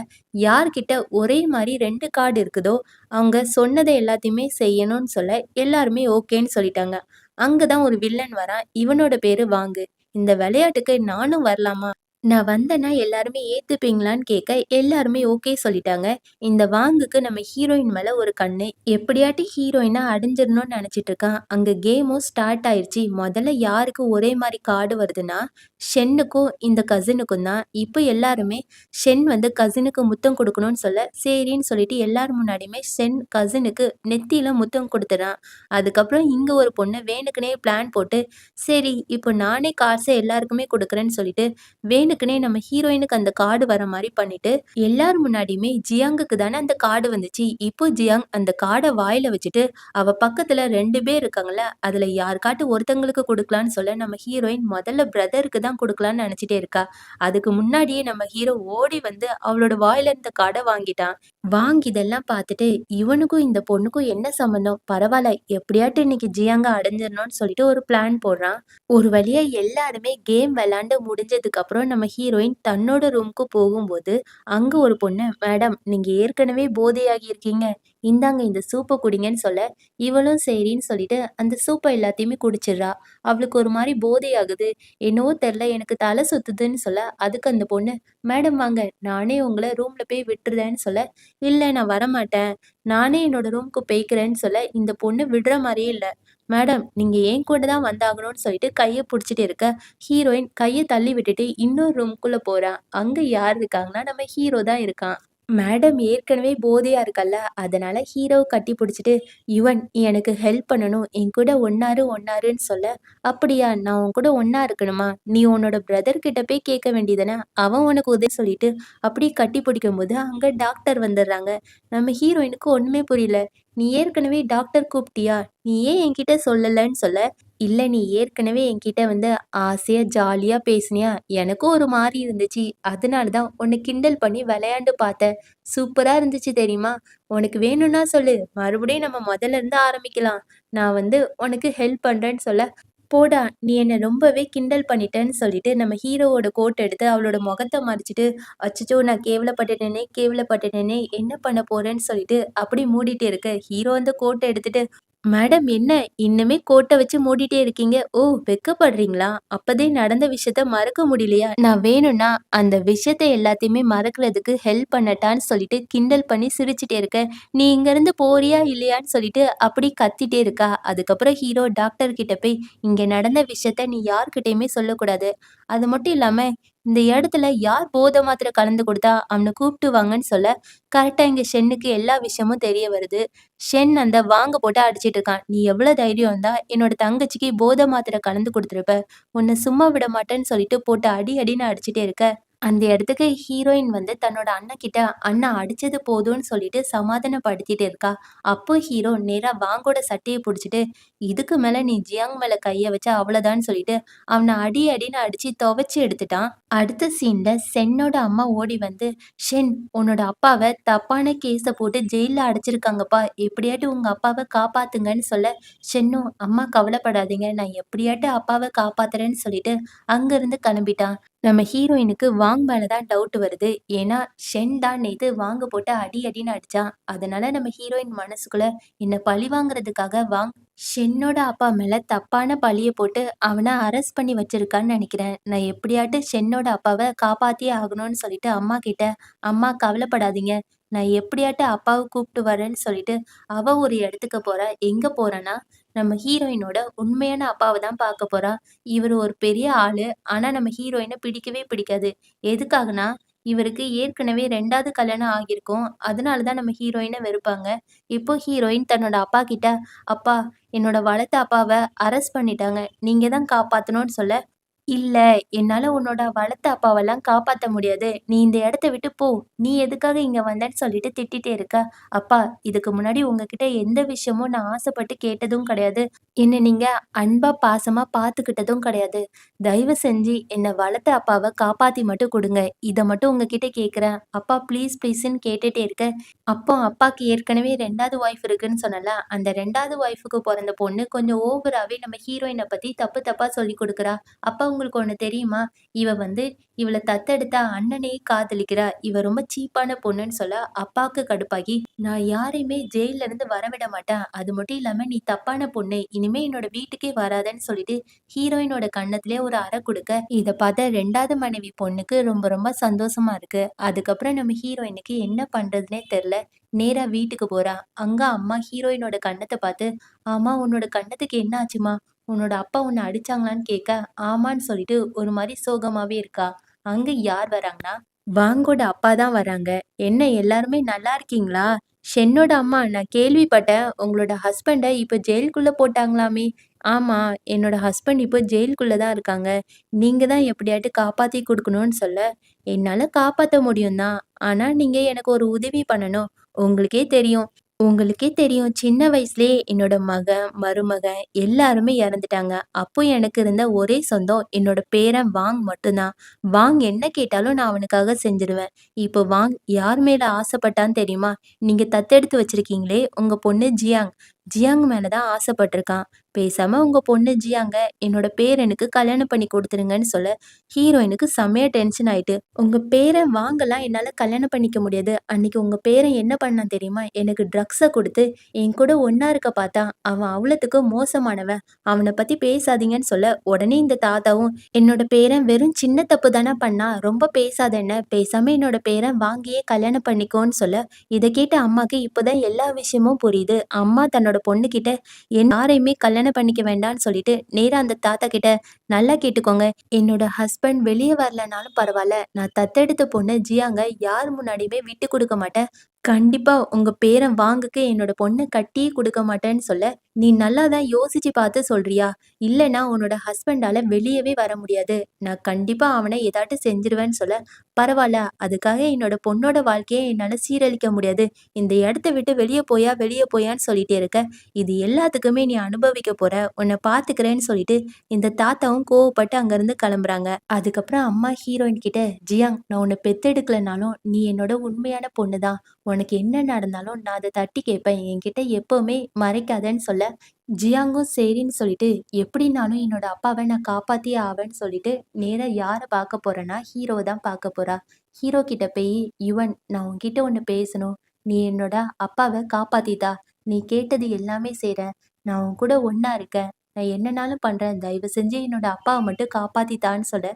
யார்கிட்ட ஒரே மாரி 2 கார்டு இருக்குதோ, அவங்க சொன்னத எல்லாத்தையுமே செய்யணும்னு" சொல்ல, எல்லாருமே ஓகேன்னு சொல்லிட்டாங்க. அங்க தான் ஒரு வில்லன் வரான். இவனோட பேரு வாங்கு. "இந்த விளையாட்டுக்கு நானும் வரலாமா? நான் வந்தேன்னா எல்லாருமே ஏத்துப்பீங்களான்னு" கேட்க, எல்லாருமே ஓகே சொல்லிட்டாங்க. இந்த வாங்குக்கு நம்ம ஹீரோயின் மேல ஒரு கண்ணு. எப்படியாட்டி ஹீரோயின அடைஞ்சிரணும்னு நெனச்சிட்டு இருக்கான். அங்க கேமும் ஸ்டார்ட் ஆயிருச்சு. முதல்ல யாருக்கு ஒரே மாரி கார்டு வருதுன்னா, ஷென்னுக்கும் இந்த கசினுக்கும் தான். இப்போ எல்லாருமே ஷென் வந்து கசினுக்கு முத்தம் குடுக்கணும்னு சொல்ல, சரின்னு சொல்லிட்டு எல்லார் முன்னாடியுமே ஷென் கசினுக்கு நெத்தியில முத்தம் குடுத்துறான். அதுக்கப்புறம் இங்க ஒரு பொண்ணு வேணுக்குன்னே பிளான் போட்டு, சரி இப்போ நானே காச எல்லாருக்குமே குடுக்குறேன்னு சொல்லிட்டு, வேணுக்குன்னே நம்ம ஹீரோயினுக்கு அந்த கார்டு வர மாரி பண்ணிட்டு, எல்லார் முன்னாடியுமே ஜியாங்குக்கு தானே அந்த கார்டு வந்துச்சு. இப்போ ஜியாங் அந்த கார்ட வாயில வச்சுட்டு, அவ பக்கத்துல 2 பேர் இருக்காங்கல்ல, அதுல யாருக்காட்டு ஒருத்தங்களுக்கு குடுக்கலான்னு சொல்ல, நம்ம ஹீரோயின் முதல்ல பிரதருக்கு தான் குடுக்கலான்னு நெனச்சுட்டே இருக்கா. அதுக்கு முன்னாடியே நம்ம ஹீரோ ஓடி வந்து அவளோட வாயில இருந்த கார்ட வாங்கிட்டான். வாங்கி இதெல்லாம் பார்த்துட்டு, இவனுக்கும் இந்த பொண்ணுக்கும் என்ன சம்மந்தம்? பரவால்ல, எப்படியாட்டும் இன்னைக்கு ஜியாங்க அடைஞ்சிரணும்னு சொல்லிட்டு ஒரு பிளான் போடுறான். ஒரு வழியா எல்லாருமே கேம் விளையாண்டு முடிஞ்சதுக்கு அப்புறம் நம்ம ஹீரோயின் தன்னோட ரூமுக்கு போகும்போது, அங்க ஒரு பொண்ணு, "மேடம் நீங்க ஏற்கனவே போதையாகி இருக்கீங்க. இந்தாங்க இந்த சூப்ப குடிங்கன்னு" சொல்ல, இவளும் சரின்னு சொல்லிட்டு அந்த சூப்ப எல்லாத்தையுமே குடிச்சிடுறா. அவளுக்கு ஒரு மாரி போதையாகுது. என்னவோ தெர்ல எனக்கு தல சுத்துதுன்னு சொல்ல, அதுக்கு அந்த பொண்ணு, "மேடம் வாங்க, நானே உங்கள ரூம்ல போய் விட்டுர்றேன்னு" சொல்ல, "இல்ல நான் வரமாட்டேன். நானே என்னோட ரூமுக்கு போய்க்கிறேன்னு" சொல்ல, இந்த பொண்ணு விடுற மாரியே இல்ல. "மேடம் நீங்க என் கூட தான் வந்தாகணும்னு" சொல்லிட்டு கைய புடிச்சுட்டு இருக்க, ஹீரோயின் கைய தள்ளி விட்டுட்டு இன்னொரு ரூம்க்குள்ள போறா. அங்க யார் இருக்காங்கன்னா, நம்ம ஹீரோ தான் இருக்கான். மேடம் ஏற்கனவே போதையா இருக்கல்ல, அதனால ஹீரோவ கட்டி புடிச்சுட்டு, "யுவன் நீ எனக்கு ஹெல்ப் பண்ணணும். என் கூட ஒண்ணாருன்னு" சொல்ல, "அப்படியா? நான் உன் கூட ஒண்ணா இருக்கணுமா? நீ உன்னோட பிரதர் கிட்ட போய் கேட்க வேண்டியதுதானே? அவன் உனக்கு உதவி" சொல்லிட்டு அப்படியே கட்டி பிடிக்கும்போது, அங்க டாக்டர் வந்துடுறாங்க. நம்ம ஹீரோயினுக்கு ஒண்ணுமே புரியல. "நீ ஏற்கனவே டாக்டர் கூப்பிட்டியா? நீ ஏன் என்கிட்ட சொல்லலன்னு" சொல்ல, "இல்ல நீ ஏற்கனவே என்கிட்ட வந்து ஆசையா ஜாலியா பேசினியா, எனக்கும் ஒரு மாரி இருந்துச்சு. அதனால தான் உன்ன கிண்டல் பண்ணி விளையாண்டு பார்த்தேன். சூப்பரா இருந்துச்சு தெரியுமா? உனக்கு வேணும்னா சொல்லு. மறுபடியும் நம்ம மொதல்ல இருந்து ஆரம்பிக்கலாம். நான் வந்து உனக்கு ஹெல்ப் பண்றேன்னு" சொல்ல, "போடா! நீ என்ன ரொம்பவே கிண்டல் பண்ணிட்டன்னு" சொல்லிட்டு நம்ம ஹீரோவோட கோட் எடுத்து அவளோட முகத்த மறைச்சுட்டு, "அச்சச்சோ! நான் கேவலப்பட்டுட்டேனே! என்ன பண்ண போறேன்னு" சொல்லிட்டு அப்படியே மூடிட்டு இருக்க, ஹீரோ அந்த கோட்ட எடுத்துட்டு, "மேடம் என்ன இன்னுமே கோட்ட வச்சு மூடிட்டே இருக்கீங்க? ஓ! வெட்கப்படுறீங்களா? அப்பதே நடந்த விஷயத்த மறக்க முடியலையா? நான் வேணும்னா அந்த விஷயத்த எல்லாத்தையுமே மறக்கிறதுக்கு ஹெல்ப் பண்ணட்டான்னு" சொல்லிட்டு கிண்டல் பண்ணி சிரிச்சுட்டே இருக்க, "நீ இங்கருந்து போறியா இல்லையான்னு" சொல்லிட்டு அப்படி கத்திட்டே இருக்கா. அதுக்கப்புறம் ஹீரோ டாக்டர் கிட்ட போய், "இங்க நடந்த விஷயத்த நீ யார்கிட்டயுமே சொல்லக்கூடாது. அது மட்டும் இல்லாம இந்த இடத்துல யார் போதை மாத்திரை கலந்து குடுத்தா அவன கூப்பிட்டு வாங்கன்னு சொல்ல, கரெக்ட்டா இங்க ஷென்னுக்கு எல்லா விஷயமும் தெரிய வருது. ஷென் அந்த வாங்க போட்டு அடிச்சிட்டு இருக்கான். "நீ எவ்ளோ தைரியம் இருந்தா என்னோட தங்கச்சிக்கு போதை மாத்திரை கலந்து குடுத்துருப்ப. உன்ன சும்மா விட மாட்டேன்னு சொல்லிட்டு போட்டு அடி அடின்னு அடிச்சிட்டே இருக்க." அந்த இடத்துக்கு ஹீரோயின் வந்து தன்னோட அண்ணன்கிட்ட, "அண்ணா அடிச்சது போதும்ன்னு" சொல்லிட்டு சமாதானப்படுத்திட்டு இருக்கா. அப்போ ஹீரோ நேரா வாங்கோட சட்டைய புடிச்சுட்டு, "இதுக்கு மேல நீ ஜியாங் மேல கைய வச்சா அவ்வளோதான்னு" சொல்லிட்டு அவன அடி அடின்னு அடிச்சு துவைச்சு எடுத்துட்டான். அடுத்த சீன்ல சென்னோட அம்மா ஓடி வந்து, "ஷென், உன்னோட அப்பாவ தப்பான கேஸ போட்டு ஜெயில்ல அடைச்சிருக்காங்கப்பா. எப்படியாட்டும் உங்க அப்பாவ காப்பாத்துங்கன்னு" சொல்ல, ஷென்னும், "அம்மா கவலைப்படாதீங்க. நான் எப்படியாட்டும் அப்பாவ காப்பாத்துறேன்னு" சொல்லிட்டு அங்கிருந்து கிளம்பிட்டான். நம்ம ஹீரோயினுக்கு வாங் மேல தான் டவுட் வருது. ஏன்னா, ஷென் தான் நேத்து வாங்க போட்டு அடி அடின்னு அடிச்சான். அதனால நம்ம ஹீரோயின் மனசுக்குள்ள என்ன பழிவாங்குறதுக்காக வாங் ஷென்னோட அப்பா மேல தப்பான பழிய போட்டு அவன அரெஸ்ட் பண்ணி வச்சிருக்கான்னு நெனைக்கிறேன். நான் எப்படியாட்டும் ஷென்னோட அப்பாவ காப்பாத்தியே ஆகணும்னு சொல்லிட்டு அம்மா கிட்ட, "அம்மா கவலைப்படாதீங்க. நான் எப்படியாட்டும் அப்பாவ கூப்ட்டு வரேன்னு" சொல்லிட்டு அவ ஒரு இடத்துக்கு போறா. எங்க போறான்னா, நம்ம ஹீரோயினோட உண்மையான அப்பாவ தான் பாக்க போறா. இவரு ஒரு பெரிய ஆளு. ஆனா நம்ம ஹீரோயின பிடிக்கவே பிடிக்காது. எதுக்காகன்னா, இவருக்கு ஏற்கனவே 2வது கல்யாணம் ஆகியிருக்கும். அதனால தான் நம்ம ஹீரோயின வெறுப்பாங்க. இப்போ ஹீரோயின் தன்னோட அப்பா கிட்ட, "அப்பா, என்னோட வளர்த்த அப்பாவ அரெஸ்ட் பண்ணிட்டாங்க. நீங்க தான் காப்பாத்தணும்னு" சொல்ல, "இல்ல, என்னால உன்னோட வளர்த்த அப்பாவெல்லாம் காப்பாத்த முடியாது. நீ இந்த இடத்த விட்டு போ. நீ எதுக்காக இங்க வந்தன்னு" சொல்லிட்டு திட்டிட்டே இருக்கா. "அப்பா, இதுக்கு முன்னாடி உங்ககிட்ட எந்த விஷயமும் நான் ஆசைப்பட்டு கேட்டதும் கிடையாது. என்ன நீங்க அன்பா, பாசமா பார்த்துக்கிட்டதும் கிடையாது. தயவு செஞ்சு என்ன வளர்த்த அப்பாவ காப்பாத்தி மட்டும் குடுங்க. இத மட்டும் உங்ககிட்ட கேட்கிறேன். அப்பா ப்ளீஸ் ப்ளீஸ்ன்னு கேட்டுட்டே இருக்க." அப்போ அப்பாக்கு ஏற்கனவே 2வது ஒய்ஃப் இருக்குன்னு சொன்னேன்ல, அந்த 2வது ஒய்ஃப்க்கு பொறந்த பொண்ணு கொஞ்சம் ஓவராவே நம்ம ஹீரோயின பத்தி தப்பு தப்பா சொல்லிக் குடுக்குறா. "அப்பா, உங்களுக்கு ஒண்ணு தெரியுமா? இவ வந்து இவள தத்தெடுத்த அண்ணனையே காதலிக்கிறா. இவ ரொம்ப சீப்பான பொண்ணுன்னு" சொல்ல, அப்பாக்கு கடுப்பாகி, "நான் யாரையுமே ஜெயில்ல இருந்து வரவிட மாட்டேன். அது மட்டும் இல்லாம நீ தப்பான பொண்ணு. இனிமே என்னோட வீட்டுக்கே வராதன்னு" சொல்லிட்டு ஹீரோயினோட கன்னத்திலே ஒரு அறை குடுக்க, இத பார்த்த 2வது மனைவி பொண்ணுக்கு ரொம்ப ரொம்ப சந்தோஷமா இருக்கு. அதுக்கப்புறம் நம்ம ஹீரோயினுக்கு என்ன பண்றதுன்னே தெரியல. நேரா வீட்டுக்கு போறா. அங்க அம்மா ஹீரோயினோட கன்னத்த பார்த்து, "ஆமா, உன்னோட கன்னத்துக்கு என்ன ஆச்சும்மா? உன்னோட அப்பா உன்ன அடிச்சாங்களான்னு" கேட்க, ஆமான்னு சொல்லிட்டு ஒரு மாரி சோகமாவே இருக்கா. அங்க யார் வராங்கன்னா, வாங்கோட அப்பா தான் வராங்க. "என்ன எல்லாருமே நல்லா இருக்கீங்களா? ஷென்னோட அம்மா, நான் கேள்விப்பட்டேன் உங்களோட ஹஸ்பண்ட இப்ப ஜெயிலுக்குள்ள போட்டாங்களாமே?" "ஆமா, என்னோட ஹஸ்பண்ட் இப்போ ஜெயிலுக்குள்ள தான் இருக்காங்க. நீங்க தான் எப்படியாட்டும் காப்பாத்தி குடுக்கணும்னு" சொல்ல, "என்னால காப்பாத்த முடியும் தான். ஆனா நீங்க எனக்கு ஒரு உதவி பண்ணணும். உங்களுக்கே தெரியும் உங்களுக்கே தெரியும் சின்ன வயசுலயே என்னோட மகன், மருமகன் எல்லாருமே இறந்துட்டாங்க. அப்போ எனக்கு இருந்த ஒரே சொந்தம் என்னோட பேரன் வாங் மட்டும் தான். வாங் என்ன கேட்டாலும் நான் அவனுக்காக செஞ்சுருவேன். இப்போ வாங் யார் மேல ஆசைப்பட்டான்னு தெரியுமா? நீங்க தத்தெடுத்து வச்சிருக்கீங்களே உங்க பொண்ணு ஜியாங். ஜியாங் மேல தான் ஆசைப்பட்டுருக்கான். பேசாம உங்க பொண்ணு ஜியாங்க என்னோட பேரனுக்கு கல்யாணம் பண்ணி குடுத்துருங்கன்னு" சொல்ல, ஹீரோயினுக்கு செமையா டென்ஷன் ஆயிட்டு, "உங்க பேரன் வாங்கலாம் என்னால கல்யாணம் பண்ணிக்க முடியாது. அன்னைக்கு உங்க பேரன் என்ன பண்ணான் தெரியுமா? எனக்கு ட்ரக்ஸ குடுத்து என் கூட ஒண்ணா இருக்க பார்த்தான். அவன் அவ்வளத்துக்கு மோசமானவன். அவன பத்தி பேசாதீங்கன்னு" சொல்ல, உடனே இந்த தாத்தாவும், "என்னோட பேரன் வெறும் சின்ன தப்பு தான பண்ணான். ரொம்ப பேசாத என்ன. பேசாம என்னோட பேரன் வாங்கியே கல்யாணம் பண்ணிக்கோன்னு" சொல்ல, இத கேட்ட அம்மாக்கு இப்பதான் எல்லா விஷயமும் புரியுது. அம்மா தன்னோட பொண்ணுகிட்ட யாரையுமே கல்யாணம் பண்ணிக்க வேண்டான்னு சொல்லிட்டு, நேரா அந்த தாத்தா கிட்ட, "நல்லா கேட்டுக்கோங்க. என்னோட ஹஸ்பண்ட் வெளிய வரலனாலும் பரவால்ல. நான் தத்தெடுத்த பொண்ணு ஜியாங்க யார் முன்னாடியுமே விட்டு குடுக்க மாட்டேன். கண்டிப்பா உங்க பேரன் வாங்குக்கு என்னோட பொண்ண கட்டியே குடுக்க மாட்டேன்னு" சொல்ல, "நீ நல்லா தான் யோசிச்சு பார்த்து சொல்றியா? இல்லன்னா உன்னோட ஹஸ்பண்டால வெளியவே வர முடியாது. நான் கண்டிப்பா அவன ஏதாட்டும் செஞ்சுருவேன்னு" சொல்ல, "பரவால்ல. அதுக்காக என்னோட பொண்ணோட வாழ்க்கைய என்னால சீரழிக்க முடியாது. இந்த இடத்த விட்டு வெளிய போயா, வெளிய போயான்னு சொல்லிட்டே இருக்க. இது எல்லாத்துக்குமே நீ அனுபவிக்க போற. உன்ன பார்த்துக்கிறேன்னு" சொல்லிட்டு இந்த தாத்தாவும் கோவப்பட்டு அங்கருந்து கிளம்புறாங்க. அதுக்கப்புறம் அம்மா ஹீரோயின் கிட்ட, "ஜியாங், நான் உன்ன பெத்தெடுக்கலனாலும் நீ என்னோட உண்மையான பொண்ணு தான். உனக்கு என்ன நடந்தாலும் நான் அத தட்டி கேட்பேன். என்கிட்ட எப்பவுமே மறைக்காதன்னு" சொல்ல, ஜியாங்கும் சரின்னு சொல்லிட்டு, "எப்படின்னாலும் என்னோட அப்பாவ நான் காப்பாத்தியே ஆவேன்னு" சொல்லிட்டு நேரா யார பார்க்க போறேன்னா, ஹீரோவ தான் பார்க்க போறா. ஹீரோ கிட்ட போயி, "யுவன், நான் உன்கிட்ட ஒண்ணு பேசணும். நீ என்னோட அப்பாவ காப்பாத்தி தா. நீ கேட்டது எல்லாமே செய்றேன். நான் உன் கூட ஒண்ணா இருக்கேன். நான் என்னனாலும் பண்றேன். தயவு செஞ்சு என்னோட அப்பாவ மட்டும் காப்பாத்தி தான்னு" சொல்ல,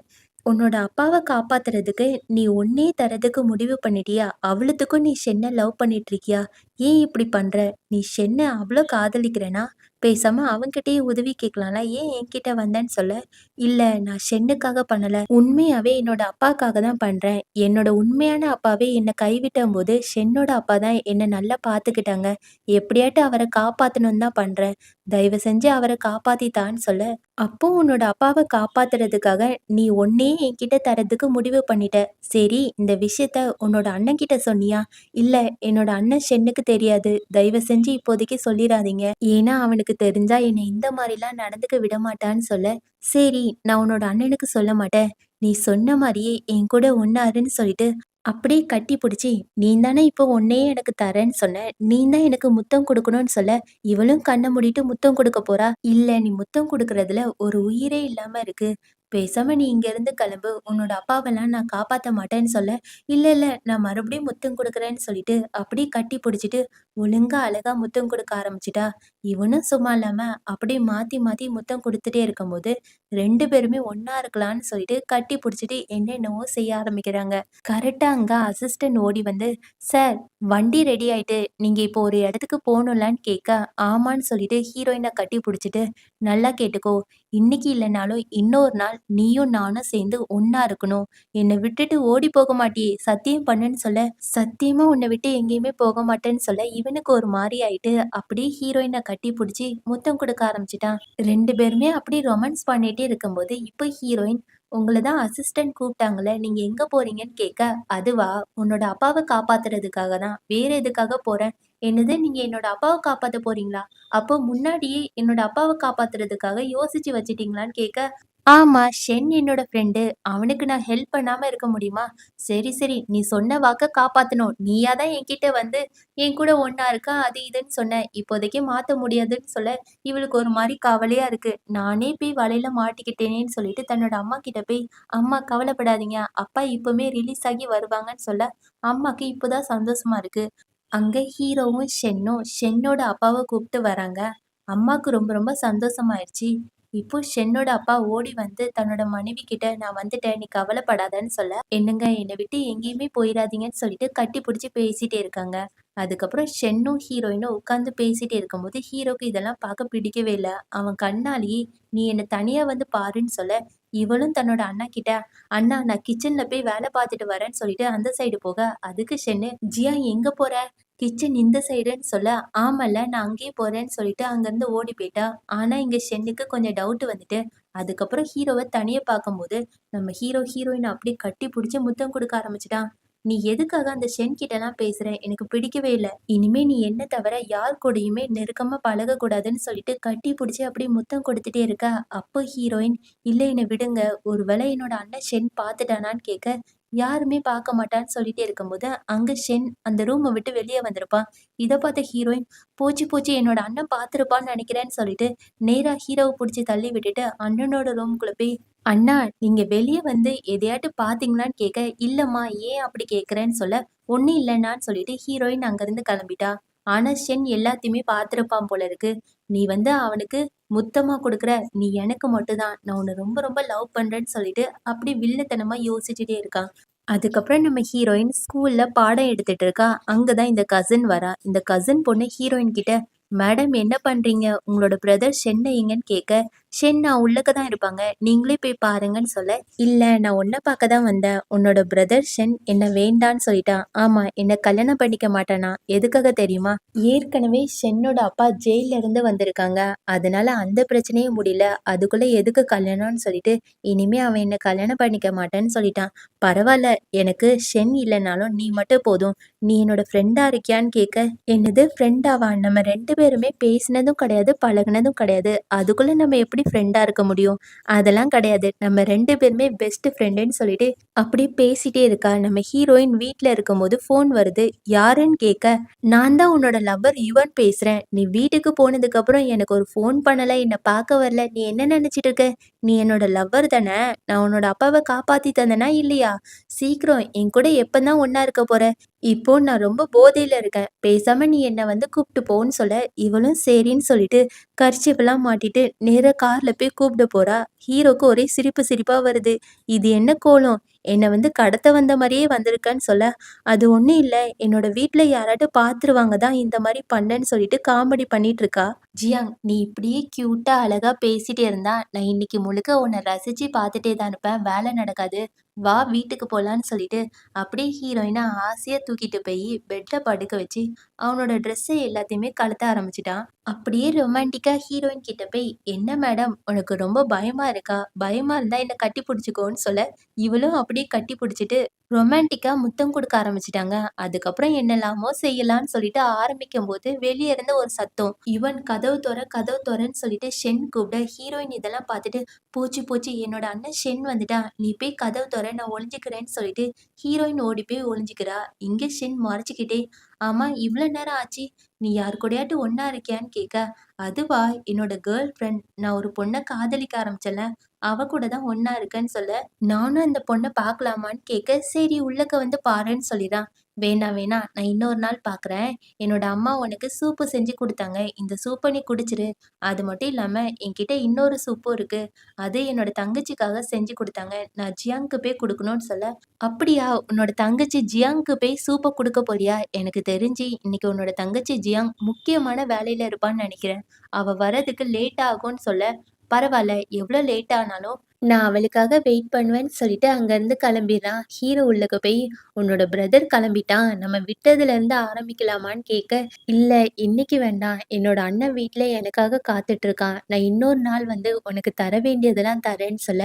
"உன்னோட அப்பாவ காப்பாத்துறதுக்கு நீ உன்னையே தர்றதுக்கு முடிவு பண்ணிட்டியா? அவ்வளத்துக்கும் நீ ஷென்ன லவ் பண்ணிட்டு இருக்கியா? ஏன் இப்படி பண்ற? நீ ஷென்ன அவ்ளோ காதலிக்கிறேன்னா, பேசாம அவன்கிட்டயே உதவி கேட்கலாம்ல. ஏன் என்கிட்ட வந்தேன்னு சொல்ல, "இல்ல நான் ஷென்னுக்காக பண்ணல. உண்மையாவே என்னோட அப்பாக்காக தான் பண்றேன். என்னோட உண்மையான அப்பாவே என்ன கைவிட்டம்போது, ஷென்னோட அப்பா தான் என்ன நல்லா பார்த்துக்கிட்டாங்க. எப்படியாட்டும் அவர காப்பாத்தணும்னு தான் பண்றேன். தயவு செஞ்சு அவர காப்பாத்தி தான்னு" சொல்ல, "அப்போ உன்னோட அப்பாவ காப்பாத்துறதுக்காக நீ உன்னையே என்கிட்ட தர்றதுக்கு முடிவு பண்ணிட்ட. சரி இந்த விஷயத்த உன்னோட அண்ணன்கிட்ட சொன்னியா?" "இல்ல என்னோட அண்ணன் ஷென்னுக்கு தெரியாது. தயவு செஞ்சு இப்போதைக்கு சொல்லிறாதீங்க. ஏன்னா அவனுக்கு தெரிஞ்சா என்னை இந்த மாரிலாம் நடந்துக்க விடமாட்டான்னு" சொல்ல, "சரி நான் உன்னோட அண்ணனுக்கு சொல்ல மாட்டேன். நீ சொன்ன மாரியே என் கூட ஒண்ணாருன்னு" சொல்லிட்டு அப்படியே கட்டி புடிச்சு, "நீ தானே இப்போ உன்னையே எனக்கு தரேன்னு சொன்ன. நீ தான் எனக்கு முத்தம் குடுக்கணும்னு" சொல்ல, இவளும் கண்ண மூடிட்டு முத்தம் குடுக்க போறா. "இல்ல நீ முத்தம் குடுக்குறதுல ஒரு உயிரே இல்லாம இருக்கு. பேசாம நீ இங்கேருந்து கிளம்பு. உன்னோட அப்பாவெல்லாம் நான் காப்பாத்த மாட்டேன்னு" சொல்ல, "இல்ல இல்ல நான் மறுபடியும் முத்தம் குடுக்குறேன்னு" சொல்லிட்டு அப்படியே கட்டி புடிச்சுட்டு ஒழுங்கா அழகா முத்தம் குடுக்க ஆரம்பிச்சுட்டா. இவனும் சும்மா இல்லாம அப்படியே மாத்தி மாத்தி முத்தம் குடுத்துட்டே இருக்கும்போது 2 பேருமே ஒண்ணா இருக்கலாம்னு சொல்லிட்டு கட்டி புடிச்சுட்டு என்னென்னவோ செய்ய ஆரம்பிக்கிறாங்க. கரெக்ட்டா அங்க அசிஸ்டன்ட் ஓடி வந்து, "சார் வண்டி ரெடி ஆயிட்டு. நீங்க இப்போ ஒரு இடத்துக்கு போணும்லன்னு" கேட்க, ஆமான்னு சொல்லிட்டு ஹீரோயின கட்டி புடிச்சுட்டு, "நல்லா கேட்டுக்கோ. இன்னைக்கு இல்லனாலும் இன்னொரு நாள் நீயும் நானும் சேர்ந்து ஒண்ணா இருக்கணும். என்ன விட்டுட்டு ஓடி போக மாட்டியே! சத்தியம் பண்ணுன்னு" சொல்ல, சத்தியமா உன்ன விட்டு எங்கேயுமே போக மாட்டேன்னு சொல்ல, இவனுக்கு ஒரு மாரி ஆயிட்டு அப்படியே ஹீரோயின கட்டி புடிச்சு முத்தம் குடுக்க ஆரம்பிச்சுட்டான். 2 பேருமே அப்படியே ரொமான்ஸ் பண்ணிட்டே இருக்கும்போது, இப்போ ஹீரோயின், "உங்கள தான் அசிஸ்டன்ட் கூப்பிட்டாங்கல்ல, நீங்க எங்க போறீங்கன்னு" கேட்க, "அதுவா உன்னோட அப்பாவ காப்பாத்துறதுக்காக தான். வேற எதுக்காக போறேன்?" "என்னது நீங்க என்னோட அப்பாவ காப்பாத்த போறீங்களா? அப்போ முன்னாடியே என்னோட அப்பாவ காப்பாத்துறதுக்காக யோசிச்சு வச்சுட்டீங்களான்னு" கேட்க, "ஆமா, ஷென் என்னோட ஃப்ரெண்டு. அவனுக்கு நான் ஹெல்ப் பண்ணாம இருக்க முடியுமா? சரி, சரி. நீ சொன்ன வாக்க காப்பாத்தணும். நீயா தான் என்கிட்ட வந்து என் கூட ஒண்ணா இருக்க, அது இதுன்னு சொன்ன. இப்போதைக்கு மாத்த முடியாதுன்னு" சொல்ல, இவளுக்கு ஒரு மாரி கவலையா இருக்கு. நானே போய் வலையில மாட்டிக்கிட்டேனேன்னு சொல்லிட்டு தன்னோட அம்மா கிட்ட போய், "அம்மா கவலைப்படாதீங்க. அப்பா இப்பமே ரிலீஸ் ஆகி வருவாங்கன்னு" சொல்ல, அம்மாக்கு இப்போதான் சந்தோஷமா இருக்கு. அங்க ஹீரோவும் ஷென்னும் ஷென்னோட அப்பாவ கூப்பிட்டு வராங்க. அம்மாக்கு ரொம்ப ரொம்ப சந்தோஷமாயிருச்சு. இப்போ ஷென்னோட அப்பா ஓடி வந்து தன்னோட மனைவி கிட்ட, "நான் வந்துட்டேன். நீ கவலைப்படாதன்னு" சொல்ல, "என்னங்க என்னை விட்டு எங்கேயுமே போயிறாதீங்கன்னு" சொல்லிட்டு கட்டி புடிச்சு பேசிட்டே இருக்காங்க. அதுக்கப்புறம் ஷென்னும் ஹீரோயினும் உட்கார்ந்து பேசிட்டே இருக்கும்போது, ஹீரோக்கு இதெல்லாம் பார்க்க பிடிக்கவே இல்ல. அவன் கண்ணாலேயே, "நீ என்ன தனியா வந்து பாருன்னு" சொல்ல, இவளும் தன்னோட அண்ணா கிட்ட, "அண்ணா நான் கிச்சன்ல போய் வேலை பார்த்துட்டு வரேன்னு" சொல்லிட்டு அந்த சைடு போக, அதுக்கு ஷென்னு, "ஜியா எங்க போற? கிச்சன் இந்த சைடுன்னு" சொல்ல, "ஆமால்ல நான் அங்கேயே போறேன்னு" சொல்லிட்டு அங்கருந்து ஓடி போயிட்டா. ஆனா இங்க ஷென்னுக்கு கொஞ்சம் டவுட் வந்துட்டு, அதுக்கப்புறம் ஹீரோவ தனியா பார்க்கும்போது, நம்ம ஹீரோயின் அப்படியே கட்டி புடிச்சு முத்தம் குடுக்க ஆரம்பிச்சுட்டான். "நீ எதுக்காக அந்த ஷென் கிட்டலாம் பேசுற? எனக்கு பிடிக்கவே இல்ல. இனிமே நீ என்ன தவிர யார் கூடயுமே நெருக்கமா பழகக்கூடாதுன்னு" சொல்லிட்டு கட்டி புடிச்சு அப்படியே முத்தம் கொடுத்துட்டே இருக்க, அப்போ ஹீரோயின், "இல்ல என்ன விடுங்க. ஒருவேளை என்னோட அண்ணன் ஷென் பார்த்துட்டானான்னு" கேட்க, யாருமே பார்க்க மாட்டான்னு சொல்லிட்டே இருக்கும்போது, அங்க ஷென் அந்த ரூம விட்டு வெளிய வந்திருப்பான். இத பார்த்த ஹீரோயின், "போச்சு போச்சு என்னோட அண்ணன் பார்த்துருப்பான்னு நெனைக்கிறேன்னு" சொல்லிட்டு, நேரா ஹீரோவ புடிச்சு தள்ளி விட்டுட்டு அண்ணனோட ரூம்குள்ள போய், "அண்ணா நீங்க வெளிய வந்து எதையாட்டும் பார்த்தீங்களான்னு" கேட்க, "இல்லம்மா ஏன் அப்படி கேட்கிறேன்னு" சொல்ல, "ஒண்ணும் இல்லண்ணான்னு" சொல்லிட்டு ஹீரோயின் அங்கருந்து கெளம்பிட்டா. ஆனா ஷென் எல்லாத்தையுமே பார்த்திருப்பான் போல இருக்கு. "நீ வந்து அவனுக்கு முத்தமா குடுக்குற, நீ எனக்கு மட்டும் தான். நான் உன்ன ரொம்ப ரொம்ப லவ் பண்றேன்னு" சொல்லிட்டு அப்படி வில்லத்தனமா யோசிச்சுட்டே இருக்கான். அதுக்கப்புறம் நம்ம ஹீரோயின் ஸ்கூல்ல பாடம் எடுத்துட்டு இருக்கா. அங்க தான் இந்த கசின் வரா. இந்த கசின் பொண்ணு ஹீரோயின் கிட்ட, "மேடம் என்ன பண்றீங்க? உங்களோட பிரதர் ஷென் எங்கன்னு?" கேட்க, "ஷென் உள்ளக்க தான் இருப்பாங்க. நீங்களே போய் பாருங்கன்னு" சொல்ல, "இல்ல நான் உன்ன பார்க்க தான் வந்தேன். உன்னோட பிரதர் ஷென் என்ன வேண்டான்னு சொல்லிட்டான். ஆமா என்ன கல்யாணம் பண்ணிக்க மாட்டானாம். எதுக்காக தெரியுமா? ஏற்கனவே ஷென்னோட அப்பா ஜெயில்ல இருந்து வந்திருக்காங்க. அதனால அந்த பிரச்சனையே முடியல. அதுக்குள்ள எதுக்கு கல்யாணம்னு சொல்லிட்டு, இனிமே அவன் என்ன கல்யாணம் பண்ணிக்க மாட்டேன்னு சொல்லிட்டான். பரவால்ல. எனக்கு ஷென் இல்லனாலும் நீ மட்டும் போதும். நீ என்னோட ஃப்ரெண்டா இருக்கியான்னு" கேட்க, "என்னது ஃப்ரெண்டாவா? நம்ம 2 பேருமே பேசினதும் கிடையாது, பழகுனதும் கிடையாது. அதுக்குள்ள நம்ம எப்படி ஃப்ரெண்டா இருக்க முடியும்? அதெல்லாம் கிடையாது. நம்ம 2 பேருமே பெஸ்ட் ஃப்ரெண்டுன்னு" சொல்லிட்டு அப்படியே பேசிட்டே இருக்கா. நம்ம ஹீரோயின் வீட்ல இருக்கும்போது ஃபோன் வருது. யாருன்னு கேட்க, "நான் தான் உன்னோட லவ்வர் யுவன் பேசுறேன். நீ வீட்டுக்கு போனதுக்கப்புறம் எனக்கு ஒரு ஃபோன் பண்ணல, என்ன பார்க்க வரல. நீ என்ன நினைச்சிட்டு இருக்க? நீ என்னோட லவ்வர் தான? நான் உன்னோட அப்பாவ காப்பாத்தி தந்தேனா இல்லையா? சீக்கிரம் என் கூட எப்பதான் ஒண்ணா இருக்க போற? இப்போ நான் ரொம்ப போதையில இருக்கேன். பேசாம நீ என்ன வந்து கூப்ட்டு போன்னு" சொல்ல, இவளும் சரின்னு சொல்லிட்டு கர்ச்சீஃப்லாம் மாட்டிட்டு நேரா கார்ல போய் கூப்பிட போறா. ஹீரோக்கு ஒரே சிரிப்பு சிரிப்பா வருது. இது என்ன கோலம்? என்ன கடத்த வந்த மாரியே வந்திருக்கன்னு சொல்ல, அது ஒண்ணும் இல்ல. என்னோட வீட்ல யாராட்டும் பார்த்துருவாங்க தான் இந்த மாரி பண்ணேன்னு சொல்லிட்டு காமெடி பண்ணிட்டு இருக்கா. ஜியாங், நீ இப்படியே கியூட்டா அழகா பேசிட்டே இருந்தா, நான் இன்னைக்கு முழுக்க உன்ன ரசிச்சு பார்த்துட்டே தான் இருப்பேன். வேலை நடக்காது. வா வீட்டுக்கு போலான்னு சொல்லிட்டு, அப்படியே ஹீரோயின ஆசையா தூக்கிட்டு போயி பெட்ல படுக்க வச்சு, அவனோட ட்ரெஸ்ஸ எல்லாத்தையுமே கழட்ட ஆரம்பிச்சுட்டான். அப்படியே ரொமான்டிக்கா ஹீரோயின் கிட்ட போய், "என்ன மேடம் உனக்கு ரொம்ப பயமா இருக்கா? பயமா இருந்தா என்ன கட்டி புடிச்சுக்கோன்னு" சொல்ல, இவளும் அப்படியே கட்டி புடிச்சுட்டு ரொமான்டிக்கா முத்தம் குடுக்க ஆரம்பிச்சுட்டாங்க. அதுக்கப்புறம் என்னலாமோ செய்யலான்னு சொல்லிட்டு ஆரம்பிக்கும்போது, வெளிய இருந்து ஒரு சத்தம். இவன் கதவு தொற, கதவு தொறன்னு சொல்லிட்டு ஷென் கூப்பிட, ஹீரோயின் இதெல்லாம் பார்த்துட்டு, "போச்சு போச்சு என்னோட அண்ணன் ஷென் வந்துட்டான். நீ போய் கதவு தொற நான் ஒளிஞ்சுக்கிறேன்னு" சொல்லிட்டு ஹீரோயின் ஓடி போய் ஒளிஞ்சுக்கிறா. இங்க ஷென் மறைச்சுக்கிட்டே, "ஆமா இவ்ளோ நேரம் ஆச்சு. நீ யார் கூடயாட்டும் ஒண்ணா இருக்கியான்னு?" கேட்க, "அதுவா என்னோட கேர்ள் ஃப்ரெண்ட். நான் ஒரு பொண்ண காதலிக்க ஆரம்பிச்சேன்ல, அவ கூட தான் ஒண்ணா இருக்கேன்னு" சொல்ல, நானும் அந்த பொண்ண பார்க்கலாமான்னு கேட்க, "சரி உள்ளக்க வந்து பாருன்னு" சொல்லிறான். "வேணாம் வேணாம் நான் இன்னொரு நாள் பார்க்குறேன். என்னோட அம்மா உனக்கு சூப்பு செஞ்சு குடுத்தாங்க. இந்த சூப்ப நீ குடிச்சிரு. அது மட்டும் இல்லாம என்கிட்ட இன்னொரு சூப்பும் இருக்கு. அது என்னோட தங்கச்சிக்காக செஞ்சு குடுத்தாங்க. நான் ஜியாங்க்கு போய் குடுக்கணும்னு" சொல்ல, "அப்படியா உன்னோட தங்கச்சி ஜியாங்க்கு போய் சூப்ப குடுக்க போறியா? எனக்கு தெரிஞ்சு இன்னைக்கு உன்னோட தங்கச்சி ஜியாங் முக்கியமான வேலையில இருப்பான்னு நெனைக்கிறேன். அவ வரதுக்கு லேட் ஆகும்ன்னு" சொல்ல, "பரவால்ல எவ்ளோ லேட் ஆனாலும் நான் அவளுக்காக வெயிட் பண்ணுவேன்னு" சொல்லிட்டு அங்கருந்து கிளம்பிர்றான். ஹீரோ உள்ளக்க போய், "உன்னோட பிரதர் கிளம்பிட்டான். நம்ம விட்டதுலருந்து ஆரம்பிக்கலாமான்னு" கேட்க, "இல்ல இன்னைக்கு வேண்டாம். என்னோட அண்ணன் வீட்ல எனக்காக காத்துட்டு இருக்கான். நான் இன்னொரு நாள் உனக்கு தர வேண்டியதெல்லாம் தரேன்னு" சொல்ல,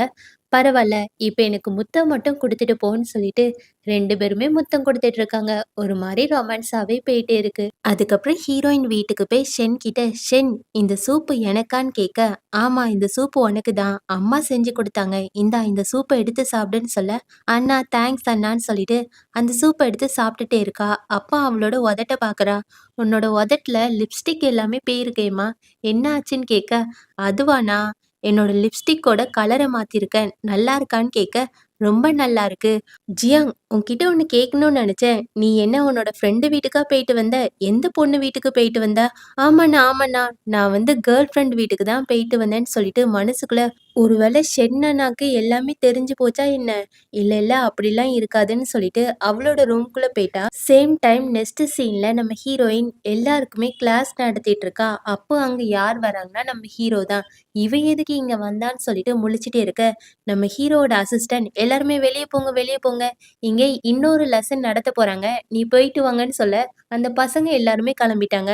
"பரவால்ல. இப்ப எனக்கு முத்தம் மட்டும் குடுத்துட்டு போன்னு" சொல்லிட்டு 2 பேருமே முத்தம் குடுத்துட்டு இருக்காங்க. ஒரு மாரி ரொமான்ஸாவே போயிட்டே இருக்கு. அதுக்கப்புறம் ஹீரோயின் வீட்டுக்கு போய் ஷென் கிட்ட, "ஷென் இந்த சூப்பு எனக்கான்னு?" கேட்க, "ஆமா இந்த சூப்பு உனக்கு தான். அம்மா செஞ்சு குடுத்தாங்க. இந்தா இந்த சூப்ப எடுத்து சாப்பிடுன்னு" சொல்ல, "அண்ணா தேங்க்ஸ் அண்ணான்னு" சொல்லிட்டு அந்த சூப்ப எடுத்து சாப்பிட்டுட்டே இருக்கா. அப்ப அவளோட உதட்ட பார்க்குறா. "உன்னோட உதட்டுல லிப்ஸ்டிக் எல்லாமே போயிருக்கேம்மா. என்ன ஆச்சுன்னு?" கேட்க, "அதுவாண்ணா, என்னோட லிப்ஸ்டிக்கோட கலர மாத்திருக்கேன். நல்லா இருக்கான்னு?" கேட்க, "ரொம்ப நல்லா இருக்கு." "ஜியாங் உன்கிட்ட ஒண்ணு கேட்கணும்னு நெனச்சேன். நீ என்ன உன்னோட ஃப்ரெண்டு வீட்டுக்கா போயிட்டு வந்த? எந்த பொண்ணு வீட்டுக்கு போயிட்டு வந்த?" "ஆமாண்ணா, ஆமாண்ணா. நான் கேர்ள் ஃப்ரெண்ட் வீட்டுக்கு தான் போயிட்டு வந்தேன்னு" சொல்லிட்டு மனசுக்குள்ள, ஒருவேளை ஷென் அண்ணாக்கு எல்லாமே தெரிஞ்சு போச்சா என்ன? இல்ல, இல்ல அப்படிலாம் இருக்காதுன்னு சொல்லிட்டு அவளோட ரூம்குள்ள போயிட்டா. சேம் டைம் நெக்ஸ்ட் சீன்ல நம்ம ஹீரோயின் எல்லாருக்குமே கிளாஸ் நடத்திட்டு இருக்கா. அப்போ அங்க யார் வராங்கன்னா, நம்ம ஹீரோ தான். இவன் எதுக்கு இங்க வந்தான்னு சொல்லிட்டு முழிச்சுட்டே இருக்க, நம்ம ஹீரோவோட அசிஸ்டன்ட், "எல்லாருமே வெளிய போங்க, வெளிய போங்க. இங்க இன்னொரு லெசன் நடத்த போறாங்க. நீ போயிட்டு வாங்கன்னு" சொல்ல, அந்த பசங்க எல்லாருமே கிளம்பிட்டாங்க.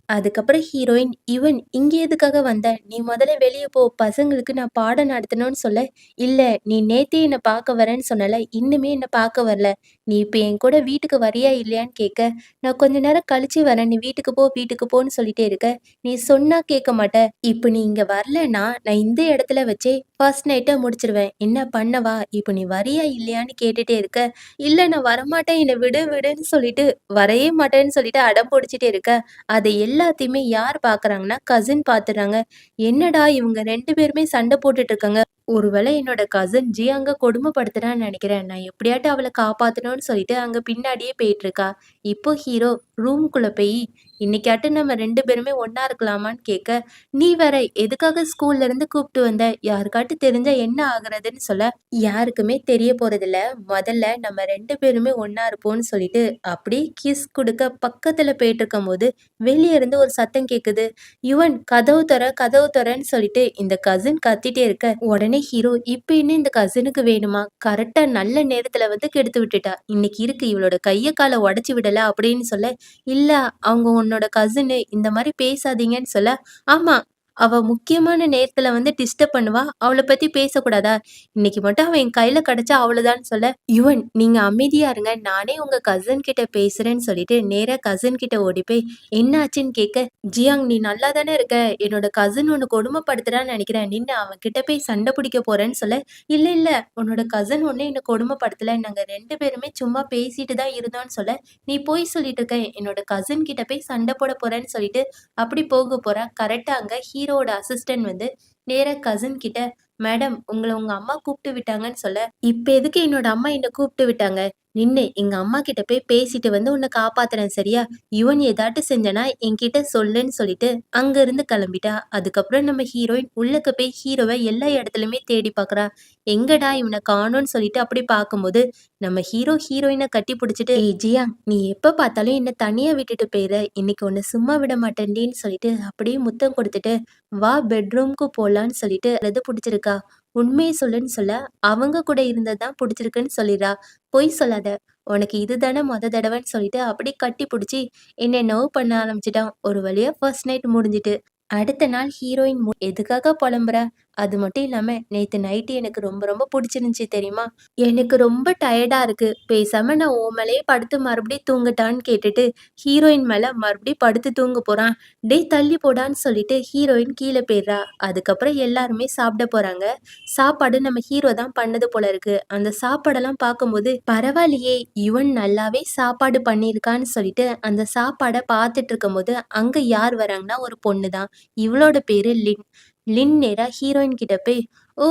அதுக்கப்புறம் ஹீரோயின், "இவன் இங்க எதுக்காக வந்த? நீ முதல்ல வெளிய போ. பசங்களுக்கு நான் பாடம் நடத்தணும்னு" சொல்ல, "இல்ல நீ நேத்தே என்ன பார்க்க வரேன்னு சொன்னல. இன்னுமே என்ன பார்க்க வரல. நீ இப்ப என் கூட வீட்டுக்கு வரியா இல்லையான்னு?" கேட்க, "நான் கொஞ்ச நேரம் கழிச்சு வரேன். நீ வீட்டுக்கு போ, வீட்டுக்கு போன்னு" சொல்லிட்டே இருக்க. "நீ சொன்னா கேட்க மாட்ட. இப்ப நீ இங்க வரலன்னா நான் இந்த இடத்துல வச்சே ஃபர்ஸ்ட் நைட்ட முடிச்சிருவேன். என்ன பண்ணவா? இப்ப நீ வரியா இல்லையான்னு கேட்டுட்டே இருக்க. இல்ல நான் வரமாட்டேன். என்ன விடு விடுன்னு சொல்லிட்டு வரவே மாட்டேன்னு சொல்லிட்டு அடம் புடிச்சுட்டே இருக்க. அதை எல்லாத்தையுமே யார் பார்க்குறாங்கன்னா, கசின் பார்த்துடுறாங்க. என்னடா இவங்க 2 பேருமே சண்டை போட்டுட்டு இருக்காங்க. ஒருவேளை என்னோட கசின் ஜியாங்க கொடுமைப்படுத்துறான்னு நெனைக்கிறேன். நான் எப்படியாட்டும் அவள காப்பாத்தணும்னு சொல்லிட்டு அங்க பின்னாடியே போயிட்டுருக்கா. இப்போ ஹீரோ ரூம்குள்ள போயி, "இன்னைக்காட்டும் நம்ம 2 பேருமே ஒண்ணா இருக்கலாமான்னு?" கேட்க, "நீ வேற எதுக்காக ஸ்கூல்ல இருந்து கூப்பிட்டு வந்த? யாருக்காட்டும் தெரிஞ்சா என்ன ஆகுறதுன்னு" சொல்ல, "யாருக்குமே தெரிய போறதில்ல. முதல்ல நம்ம 2 பேருமே ஒண்ணா இருப்போம்ன்னு" சொல்லிட்டு அப்படியே கிஸ் குடுக்க பக்கத்துல போயிட்டுருக்கும்போது, வெளிய இருந்து ஒரு சத்தம் கேட்குது. "யுவன் கதவு தொற, கதவு தொறன்னு" சொல்லிட்டு இந்த கசின் கத்திட்டே இருக்க, உடனே ஹீரோ, "இப்ப என்ன இந்த கசினுக்கு வேணுமா? கரெக்ட்டா நல்ல நேரத்துல கெடுத்து விட்டுட்டா. இன்னைக்கு இருக்கு இவளோட கைய கால உடைச்சு விடல" அப்படின்னு சொல்ல, "இல்ல அவங்க உன்னோட கசினு. இந்த மாரி பேசாதீங்கன்னு" சொல்ல, "ஆமா. அவ முக்கியமான நேரத்துல டிஸ்டர்ப் பண்ணுவா. அவள பத்தி பேசக்கூடாதா? இன்னைக்கு மட்டும் அவ என் கையில கிடைச்சா அவ்வளவுதான்னு" சொல்ல, "யுவன் நீங்க அமைதியா இருங்க. நானே உங்க கசின் கிட்ட பேசுறேன்னு" சொல்லிட்டு நேரா கசின் கிட்ட ஓடி போய் என்ன ஆச்சுன்னு கேட்க, "ஜியாங் நீ நல்லா தானே இருக்க? என்னோட கசின் உன்ன கொடுமைப்படுத்துறான்னு நெனைக்கிறேன். நின்னு அவன் கிட்ட போய் சண்டை பிடிக்க போறேன்னு" சொல்ல, "இல்ல, இல்ல. உன்னோட கசின் ஒண்ணும் என்ன கொடுமைப்படுத்தல. நாங்க 2 பேருமே சும்மா பேசிட்டு தான் இருந்தோம்ன்னு" சொல்ல, "நீ பொய் சொல்லிட்டு இருக்க. என்னோட கசின் கிட்ட போய் சண்டை போட போறேன்னு" சொல்லிட்டு அப்படி போக போறா. கரெக்ட்டா அங்க ஹீரோவோட அசிஸ்டன்ட் நேரா கசின் கிட்ட, மேடம் உங்கள உங்க அம்மா கூப்பிட்டு விட்டாங்கன்னு சொல்ல, இப்ப எதுக்கு என்னோட அம்மா என்ன கூப்பிட்டு விட்டாங்க? நின்னு எங்க அம்மா கிட்ட போய் பேசிட்டு வந்து உன்ன காப்பாத்துறேன் சரியா? யுவன் ஏதாட்டு செஞ்சானா என்கிட்ட சொல்லுன்னு சொல்லிட்டு அங்க இருந்து கிளம்பிட்டா. அதுக்கப்புறம் நம்ம ஹீரோயின் உள்ளக்க போய் ஹீரோவ எல்லா இடத்துலயுமே தேடி பார்க்குறா. எங்கடா இவன காணோம்னு சொல்லிட்டு அப்படி பார்க்கும்போது, நம்ம ஹீரோ ஹீரோயின கட்டி புடிச்சுட்டு, "ஏய் ஜியா, நீ எப்ப பார்த்தாலும் என்ன தனியா விட்டுட்டு போயிற. இன்னைக்கு உன்ன சும்மா விட மாட்டேன்டின்னு" சொல்லிட்டு அப்படியே முத்தம் கொடுத்துட்டு, "வா பெட்ரூம்க்கு போலான்னு" சொல்லிட்டு அது புடிச்சிருக்கா. உண்மைய சொல்லுன்னு சொல்ல, அவங்க கூட இருந்தது தான் புடிச்சிருக்குன்னு சொல்லிறா. பொய் சொல்லாத. உனக்கு இதுதானே தடவன்னு சொல்லிட்டு அப்படியே கட்டி புடிச்சு என்ன என்னவோ பண்ண ஆரம்பிச்சுட்டான். ஒரு வழியா ஃபர்ஸ்ட் நைட் முடிஞ்சுட்டு. அடுத்த நாள் ஹீரோயின் எதுக்காக புலம்புற? அது மட்டும் இல்லாம நேத்து நைட்டு எனக்கு ரொம்ப ரொம்ப புடிச்சிருந்துச்சு தெரியுமா? எனக்கு ரொம்ப டயர்டா இருக்கு. பேசாம நான் உன் மேலயே படுத்து மறுபடியும் தூங்கட்டான்னு கேட்டுட்டு, ஹீரோயின் மேல மறுபடியும் படுத்து தூங்க போறான். டேய் தள்ளி போடான்னு சொல்லிட்டு ஹீரோயின் கீழ போயிர்றா. அதுக்கப்புறம் எல்லாருமே சாப்பிட போறாங்க. சாப்பாடு நம்ம ஹீரோ தான் பண்ணது போல இருக்கு. அந்த சாப்பாடெல்லாம் பார்க்கும்போது, பரவாயில்லையே இவன் நல்லாவே சாப்பாடு பண்ணியிருக்கான்னு சொல்லிட்டு, அந்த சாப்பாட பார்த்துட்டு இருக்கும்போது, அங்க யார் வராங்கன்னா ஒரு பொண்ணு தான். இவளோட பேரு லின். லின் நேரா ஹீரோயின் கிட்ட போய், "ஓ!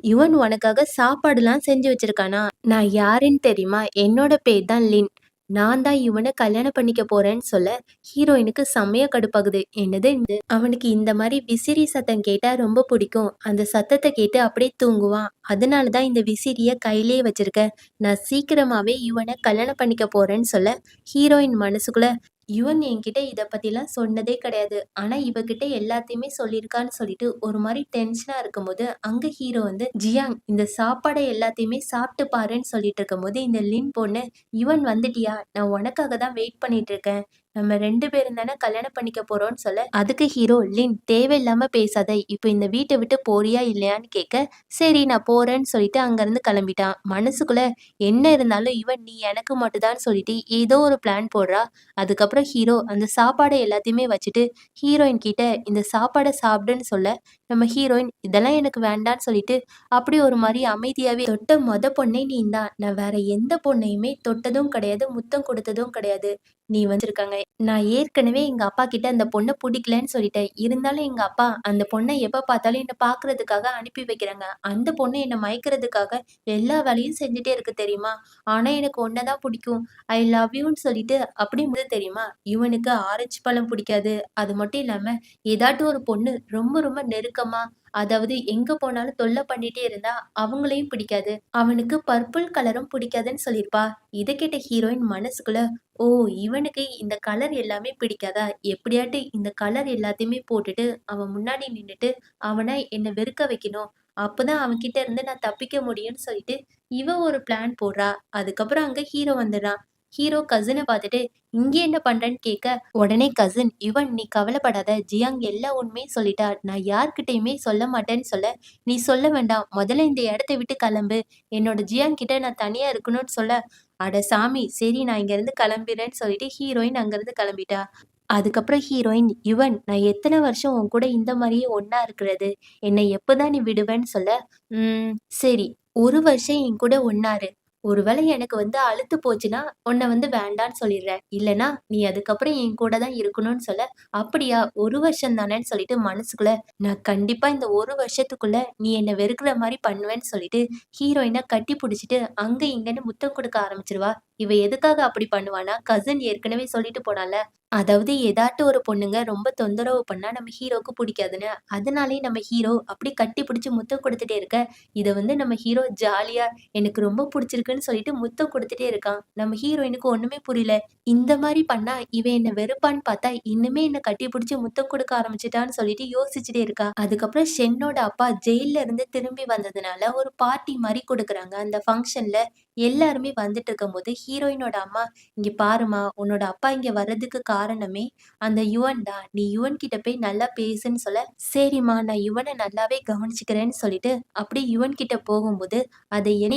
இவன் உனக்காக சாப்பாடுலாம் செஞ்சு வச்சிருக்கானா? நான் யாருன்னு தெரியுமா? என்னோட பேர் தான் லின். நான் தான் இவன கல்யாணம் பண்ணிக்க போறேன்னு" சொல்ல, ஹீரோயினுக்கு செம்மையா கடுப்பாகுது. என்னது இது? அவனுக்கு இந்த மாரி விசிறி சத்தம் கேட்டா ரொம்ப பிடிக்கும். அந்த சத்தத்த கேட்டு அப்படியே தூங்குவான். அதனால தான் இந்த விசிறிய கையிலேயே வச்சிருக்கேன். நான் சீக்கிரமாவே இவன கல்யாணம் பண்ணிக்க போறேன்னு சொல்ல, ஹீரோயின் மனசுக்குள்ள யுவன் என்கிட்ட இத பத்திலாம் சொன்னதே கிடையாது. ஆனா இவகிட்ட எல்லாத்தையுமே சொல்லியிருக்கான்னு சொல்லிட்டு ஒரு மாரி டென்ஷனா இருக்கும்போது, அங்க ஹீரோ வந்து, "ஜியாங் இந்த சாப்பாட எல்லாத்தையுமே சாப்பிட்டு பாருன்னு" சொல்லிட்டு இருக்கும்போது, இந்த லின் பொண்ணு, "யுவன் வந்துட்டியா? நான் உனக்காக தான் வெயிட் பண்ணிட்டு இருக்கேன். நம்ம 2 பேரும் தானே கல்யாணம் பண்ணிக்க போறோம்ன்னு" சொல்ல, அதுக்கு ஹீரோ, "லின் தேவையில்லாம பேசாத. இப்ப இந்த வீட்ட விட்டு போறியா இல்லையான்னு" கேட்க, "சரி நான் போறேன்னு" சொல்லிட்டு அங்கருந்து கிளம்பிட்டான். மனசுக்குள்ள, என்ன இருந்தாலும் இவன் நீ எனக்கு மட்டும் தான் சொல்லிட்டு ஏதோ ஒரு பிளான் போடுறா. அதுக்கப்புறம் ஹீரோ அந்த சாப்பாட எல்லாத்தையுமே வச்சுட்டு ஹீரோயின் கிட்ட இந்த சாப்பாட சாப்பிடுன்னு சொல்ல, நம்ம ஹீரோயின் இதெல்லாம் எனக்கு வேண்டான்னு சொல்லிட்டு அப்படியே ஒரு மாரி அமைதியாவே தொட்ட பொண்ணே நீ தான். நான் வேற எந்த பொண்ணையுமே தொட்டதும் கிடையாது, முத்தம் கொடுத்ததும் கிடையாது. நீ வந்திருக்காங்க. நான் ஏற்கனவே எங்க அப்பா கிட்ட அந்த பொண்ண புடிக்கலன்னு சொல்லிட்டேன். இருந்தாலும் எங்க அப்பா அந்த பொண்ண எப்ப பார்த்தாலும் என்ன பார்க்கறதுக்காக அனுப்பி வைக்கிறாங்க. அந்த பொண்ணு என்ன மயக்கிறதுக்காக எல்லா வேலையும் செஞ்சுட்டே இருக்கு தெரியுமா? ஆனா எனக்கு உன்ன தான் புடிக்கும். ஐ லவ் யூன்னு சொல்லிட்டு அப்படி தெரியுமா? இவனுக்கு ஆரஞ்சு பழம் பிடிக்காது. அது மட்டும் இல்லாம ஏதாட்டும் ஒரு பொண்ணு ரொம்ப ரொம்ப நெருக்கமா, அதாவது எங்க போனாலும் தொல்ல பண்ணிட்டே இருந்தா அவங்களையும் பிடிக்காது. அவனுக்கு பர்பிள் கலரும் பிடிக்காதுன்னு சொல்லியிருப்பா. இத கேட்ட ஹீரோயின் மனசுக்குள்ள, ஓ! இவனுக்கு இந்த கலர் எல்லாமே பிடிக்காதா? எப்படியாட்டு இந்த கலர் எல்லாத்தையுமே போட்டுட்டு அவன் முன்னாடி நின்னுட்டு அவன என்ன வெறுக்க வைக்கணும். அப்பதான் அவன்கிட்ட இருந்து நான் தப்பிக்க முடியும்னு சொல்லிட்டு இவ ஒரு பிளான் போடுறா. அதுக்கப்புறம் அங்க ஹீரோ வந்துடுறான். ஹீரோ கசின பார்த்துட்டு, "இங்க என்ன பண்றன்னு?" கேட்க, உடனே கசின், "யுவன் நீ கவலைப்படாத. ஜியாங் எல்லா உண்மையும் சொல்லிட்டா. நான் யார்கிட்டயுமே சொல்ல மாட்டேன்னு சொல்ல, நீ சொல்ல வேண்டாம். முதல்ல இந்த இடத்த விட்டு கிளம்பு. என்னோட ஜியாங் கிட்ட நான் தனியா இருக்கணும்னு" சொல்ல, அட சாமி! சரி நான் இங்கருந்து கிளம்பிறேன்னு சொல்லிட்டு ஹீரோயின் அங்கருந்து கிளம்பிட்டா. அதுக்கப்புறம் ஹீரோயின், "யுவன் நான் எத்தன வருஷம் உன் கூட இந்த மாரியே ஒண்ணா இருக்கிறது? என்னை எப்பதான் நீ விடுவன்னு?" சொல்ல, "ம் சரி. 1 வருஷம் என் கூட ஒண்ணா இரு. ஒருவேளை எனக்கு வந்து அலுத்து போச்சுன்னா, உன்ன வந்து வேண்டான்னு சொல்லிடுறேன். இல்லன்னா, நீ அதுக்கப்புறம் என் கூட தான் இருக்கணும்னு" சொல்ல, "அப்படியா? 1 வருஷம் தானேன்னு" சொல்லிட்டு மனசுக்குள்ள, "நான் கண்டிப்பா இந்த 1 வருஷத்துக்குள்ள நீ என்ன வெறுக்கிற மாரி பண்ணுவேன்னு" சொல்லிட்டு ஹீரோயின கட்டி புடிச்சுட்டு அங்க இங்கன்னு முத்தம் கொடுக்க ஆரம்பிச்சுருவா. இவ எதுக்காக அப்படி பண்ணுவான்னா, கசின் ஏற்கனவே சொல்லிட்டு போனான்ல, அதாவது ஏதாட்டும் ஒரு பொண்ணுங்க ரொம்ப தொந்தரவு பண்ணா நம்ம ஹீரோக்கு பிடிக்காதுன்னு. அதனாலேயே நம்ம ஹீரோ அப்படி கட்டி பிடிச்சு முத்தம் கொடுத்துட்டே இருக்க, இத வந்து நம்ம ஹீரோ ஜாலியா எனக்கு ரொம்ப புடிச்சிருக்குன்னு சொல்லிட்டு முத்தம் குடுத்துட்டே இருக்கான். நம்ம ஹீரோயினுக்கு ஒண்ணுமே புரியல. இந்த மாரி பண்ணா இவன் என்ன வெறுப்பான்னு பார்த்தா, இன்னுமே என்ன கட்டி பிடிச்சு முத்தம் குடுக்க ஆரம்பிச்சுட்டான்னு சொல்லிட்டு யோசிச்சுட்டே இருக்கா. அதுக்கப்புறம் ஷென்னோட அப்பா ஜெயில்ல இருந்து திரும்பி வந்ததுனால ஒரு பார்ட்டி மாரி குடுக்குறாங்க. அந்த ஃபங்ஷன்ல எல்லாருமே வந்துட்டு இருக்கும்போது ஹீரோயினோட அம்மா, "இங்க பாரும்மா, உன்னோட அப்பா இங்க வர்றதுக்கு காரணமே அந்த யுவன் தான். நீ யுவன் கிட்ட போய் நல்லா பேசுன்னு" சொல்ல, "சரிம்மா நான் யுவன நல்லாவே கவனிச்சுக்கிறேன்னு" சொல்லிட்டு அப்படியே யுவன் கிட்ட போகும்போது,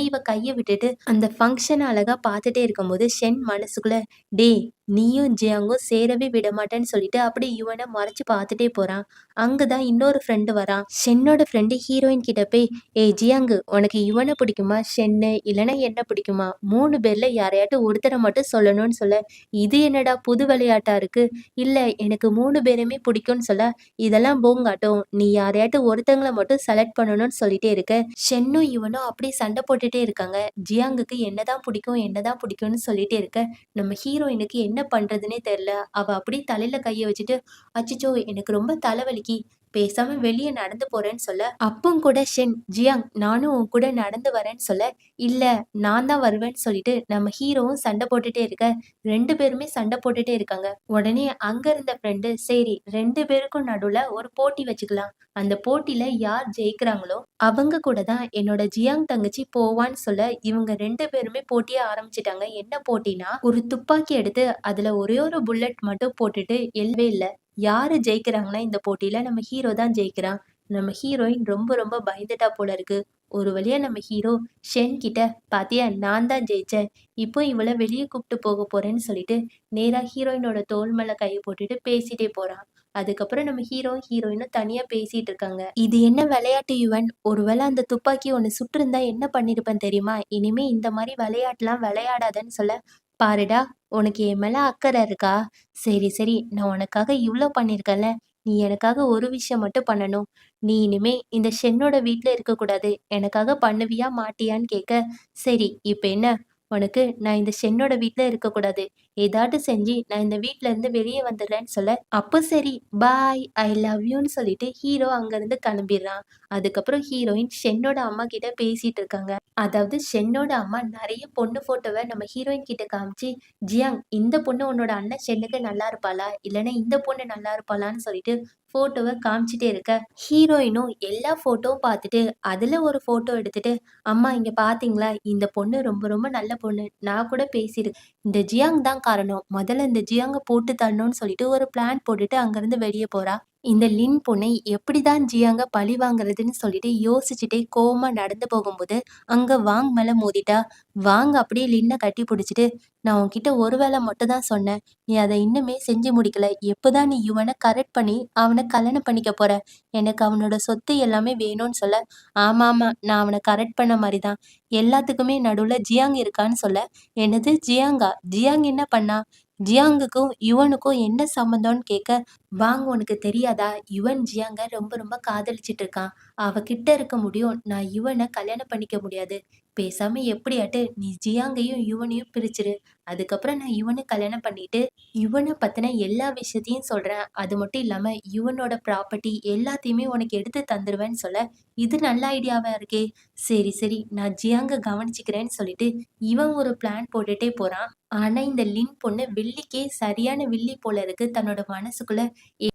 இவ கைய விட்டுட்டு அந்த ஃபங்ஷன அழகா பார்த்துட்டே இருக்கும்போது, ஷென் மனசுக்குள்ள, "டேய்! நீயும் ஜியாங்கும் சேரவே விட மாட்டேன்னு சொல்லிட்டு அப்படியே யுவனை முறைச்சு பார்த்துட்டே போறான். அங்கதான் இன்னொரு ஃப்ரெண்டு வரான். ஷென்னோட ஃப்ரெண்டு ஹீரோயின் கிட்ட போய், ஏய் ஜியாங்கு, உனக்கு யுவனை பிடிக்குமா, ஷென்னு இல்லைன்னா என்ன பிடிக்குமா, 3 பேர்ல யாரையாட்டும் ஒருத்தரை மட்டும் சொல்லணும்னு சொல்ல. இது என்னடா புது விளையாட்டா இருக்கு. இல்ல, எனக்கு 3 பேருமே பிடிக்கும்னு சொல்ல. இதெல்லாம் போங்காட்டும், நீ யாரையாட்டும் ஒருத்தங்களை மட்டும் செலக்ட் பண்ணணும்னு சொல்லிட்டே இருக்க. ஷென்னும் இவனும் அப்படியே சண்டை போட்டுட்டே இருக்காங்க. ஜியாங்குக்கு என்னதான் பிடிக்கும் என்னதான் பிடிக்கும்னு சொல்லிட்டே இருக்க. நம்ம ஹீரோயினுக்கு என்ன பண்றதுன்னே தெரியல. அவ அப்படியே தலையில கைய வச்சுட்டு, அச்சச்சோ எனக்கு ரொம்ப தலைவலிக்கு, பேசாம வெளியே நடந்து போறேன்னு சொல்ல. அப்பவும் கூட ஷென், ஜியாங் நானும் உன் கூட நடந்து வரேன்னு சொல்ல. இல்ல, நான் தான் வருவேன்னு சொல்லிட்டு நம்ம ஹீரோவும் சண்டை போட்டுட்டே இருக்க. 2 பேருமே சண்டை போட்டுட்டே இருக்காங்க. உடனே அங்க இருந்த ஃப்ரெண்டு, சரி 2 பேருக்கும் நடுவுல ஒரு போட்டி வச்சுக்கலாம், அந்த போட்டியில யார் ஜெயிக்கிறாங்களோ அவங்க கூட தான் என்னோட ஜியாங் தங்கச்சி போவான்னு சொல்ல. இவங்க 2 பேருமே போட்டிய ஆரம்பிச்சிட்டாங்க. என்ன போட்டினா, ஒரு துப்பாக்கி எடுத்து அதுல ஒரே ஒரு புல்லட் மட்டும் போட்டுட்டு எல்வே இல்ல. யாரு ஜெயிக்கிறாங்கன்னா இந்த போட்டியில நம்ம ஹீரோ தான் ஜெயிக்கிறான். நம்ம ஹீரோயின் ரொம்ப ரொம்ப பயந்துட்டா போல இருக்கு. ஒரு வழியா நம்ம ஹீரோ ஷென் கிட்ட, பாத்தியா நான் தான் ஜெயிச்சேன், இப்போ இவளை வெளியே கூப்பிட்டு போக போறேன்னு சொல்லிட்டு நேரா ஹீரோயினோட தோள் மேல கையை போட்டுட்டு பேசிட்டே போறான். அதுக்கப்புறம் நம்ம ஹீரோ ஹீரோயினும் தனியா பேசிட்டு இருக்காங்க. இது என்ன விளையாட்டு யுவன், ஒருவேளை அந்த துப்பாக்கி ஒன்னு சுட்டிருந்தா என்ன பண்ணிருப்பேன் தெரியுமா, இனிமே இந்த மாதிரி விளையாட்டுலாம் விளையாடாதன்னு சொல்ல. பாருடா, உனக்கு என் மேல அக்கறை இருக்கா, சரி சரி, நான் உனக்காக இவ்ளோ பண்ணிருக்கேன்ல, நீ எனக்காக ஒரு விஷயம் மட்டும் பண்ணணும். நீ இனிமே இந்த ஷென்னோட வீட்ல இருக்கக்கூடாது, எனக்காக பண்ணுவியா மாட்டியான்னு கேட்க. சரி இப்ப என்ன, உனக்கு நான் இந்த ஷென்னோட வீட்ல இருக்கக்கூடாது, ஏதாட்டு செஞ்சு நான் இந்த வீட்ல இருந்து வெளியே வந்துடுறேன்னு சொல்ல. அப்போ சரி, பாய், ஐ லவ் யூன்னு சொல்லிட்டு ஹீரோ அங்கிருந்து கிளம்பிடுறான். அதுக்கப்புறம் ஹீரோயின் ஷென்னோட அம்மா கிட்ட பேசிட்டு இருக்காங்க. அதாவது ஷென்னோட அம்மா நிறைய பொண்ணு போட்டோவை நம்ம ஹீரோயின் கிட்ட காமிச்சு, ஜியாங் இந்த பொண்ணு உன்னோட அண்ணன் ஷென்னுக்கு நல்லா இருப்பாளா, இல்லைன்னா இந்த பொண்ணு நல்லா இருப்பாளான்னு சொல்லிட்டு போட்டோவை காமிச்சிட்டே இருக்க. ஹீரோயினும் எல்லா போட்டோவும் பார்த்துட்டு அதுல ஒரு போட்டோ எடுத்துட்டு, அம்மா இங்க பாத்தீங்களா, இந்த பொண்ணு ரொம்ப ரொம்ப நல்ல பொண்ணு, நான் கூட பேசியிருக்கேன், இந்த ஜியாங் தான் காரணம், முதல்ல இந்த ஜியாங்க போட்டு தரணும்னு சொல்லிட்டு ஒரு பிளான் போட்டுட்டு அங்கிருந்து வெளியே போறா. இந்த லின் பொண்ணை எப்படிதான் ஜியாங்க பழி வாங்குறதுன்னு சொல்லிட்டு யோசிச்சுட்டே கோவமா நடந்து போகும்போது அங்க வாங் மேல மோதிட்டா. வாங் அப்படியே லின்னை கட்டி பிடிச்சிட்டு, நான் உன்கிட்ட ஒரு வேளை மட்டும் தான் சொன்னேன், நீ அதை இன்னுமே செஞ்சு முடிக்கல, எப்போதான் நீ இவனை கரெக்ட் பண்ணி அவனை கல்யாணம் பண்ணிக்க போற, எனக்கு அவனோட சொத்து எல்லாமே வேணும்னு சொல்ல. ஆமா ஆமா, நான் அவனை கரெக்ட் பண்ண மாதிரி தான், எல்லாத்துக்குமே நடுவுல ஜியாங் இருக்கான்னு சொல்ல. என்னது ஜியாங்கா, ஜியாங் என்ன பண்ணா, ஜியாங்குக்கும் யுவனுக்கும் என்ன சம்மந்தம்னு கேட்க. வாங்க, உனக்கு தெரியாதா, யுவன் ஜியாங்க ரொம்ப ரொம்ப காதலிச்சிட்டு இருக்கான், அவகிட்ட இருக்க முடியும், நான் யுவனை கல்யாணம் பண்ணிக்க முடியாது, பேசாம எப்படியாட்டு நீ ஜியாங்கையும் யுவனையும் பிரிச்சிரு, அதுக்கப்புறம் நான் யுவனை கல்யாணம் பண்ணிட்டு யுவனை பத்தின எல்லா விஷயத்தையும் சொல்றேன், அது மட்டும் இல்லாம யுவனோட ப்ராப்பர்ட்டி எல்லாத்தையுமே உனக்கு எடுத்து தந்துருவேன்னு சொல்ல. இது நல்ல ஐடியாவா இருக்கே, சரி சரி நான் ஜியாங்க கவனிச்சுக்கிறேன்னு சொல்லிட்டு இவன் ஒரு பிளான் போட்டுட்டே போறான். ஆனா இந்த லின் பொண்ணு வில்லிக்கே சரியான வில்லி போல இருக்கு. தன்னோட மனசுக்குள்ள,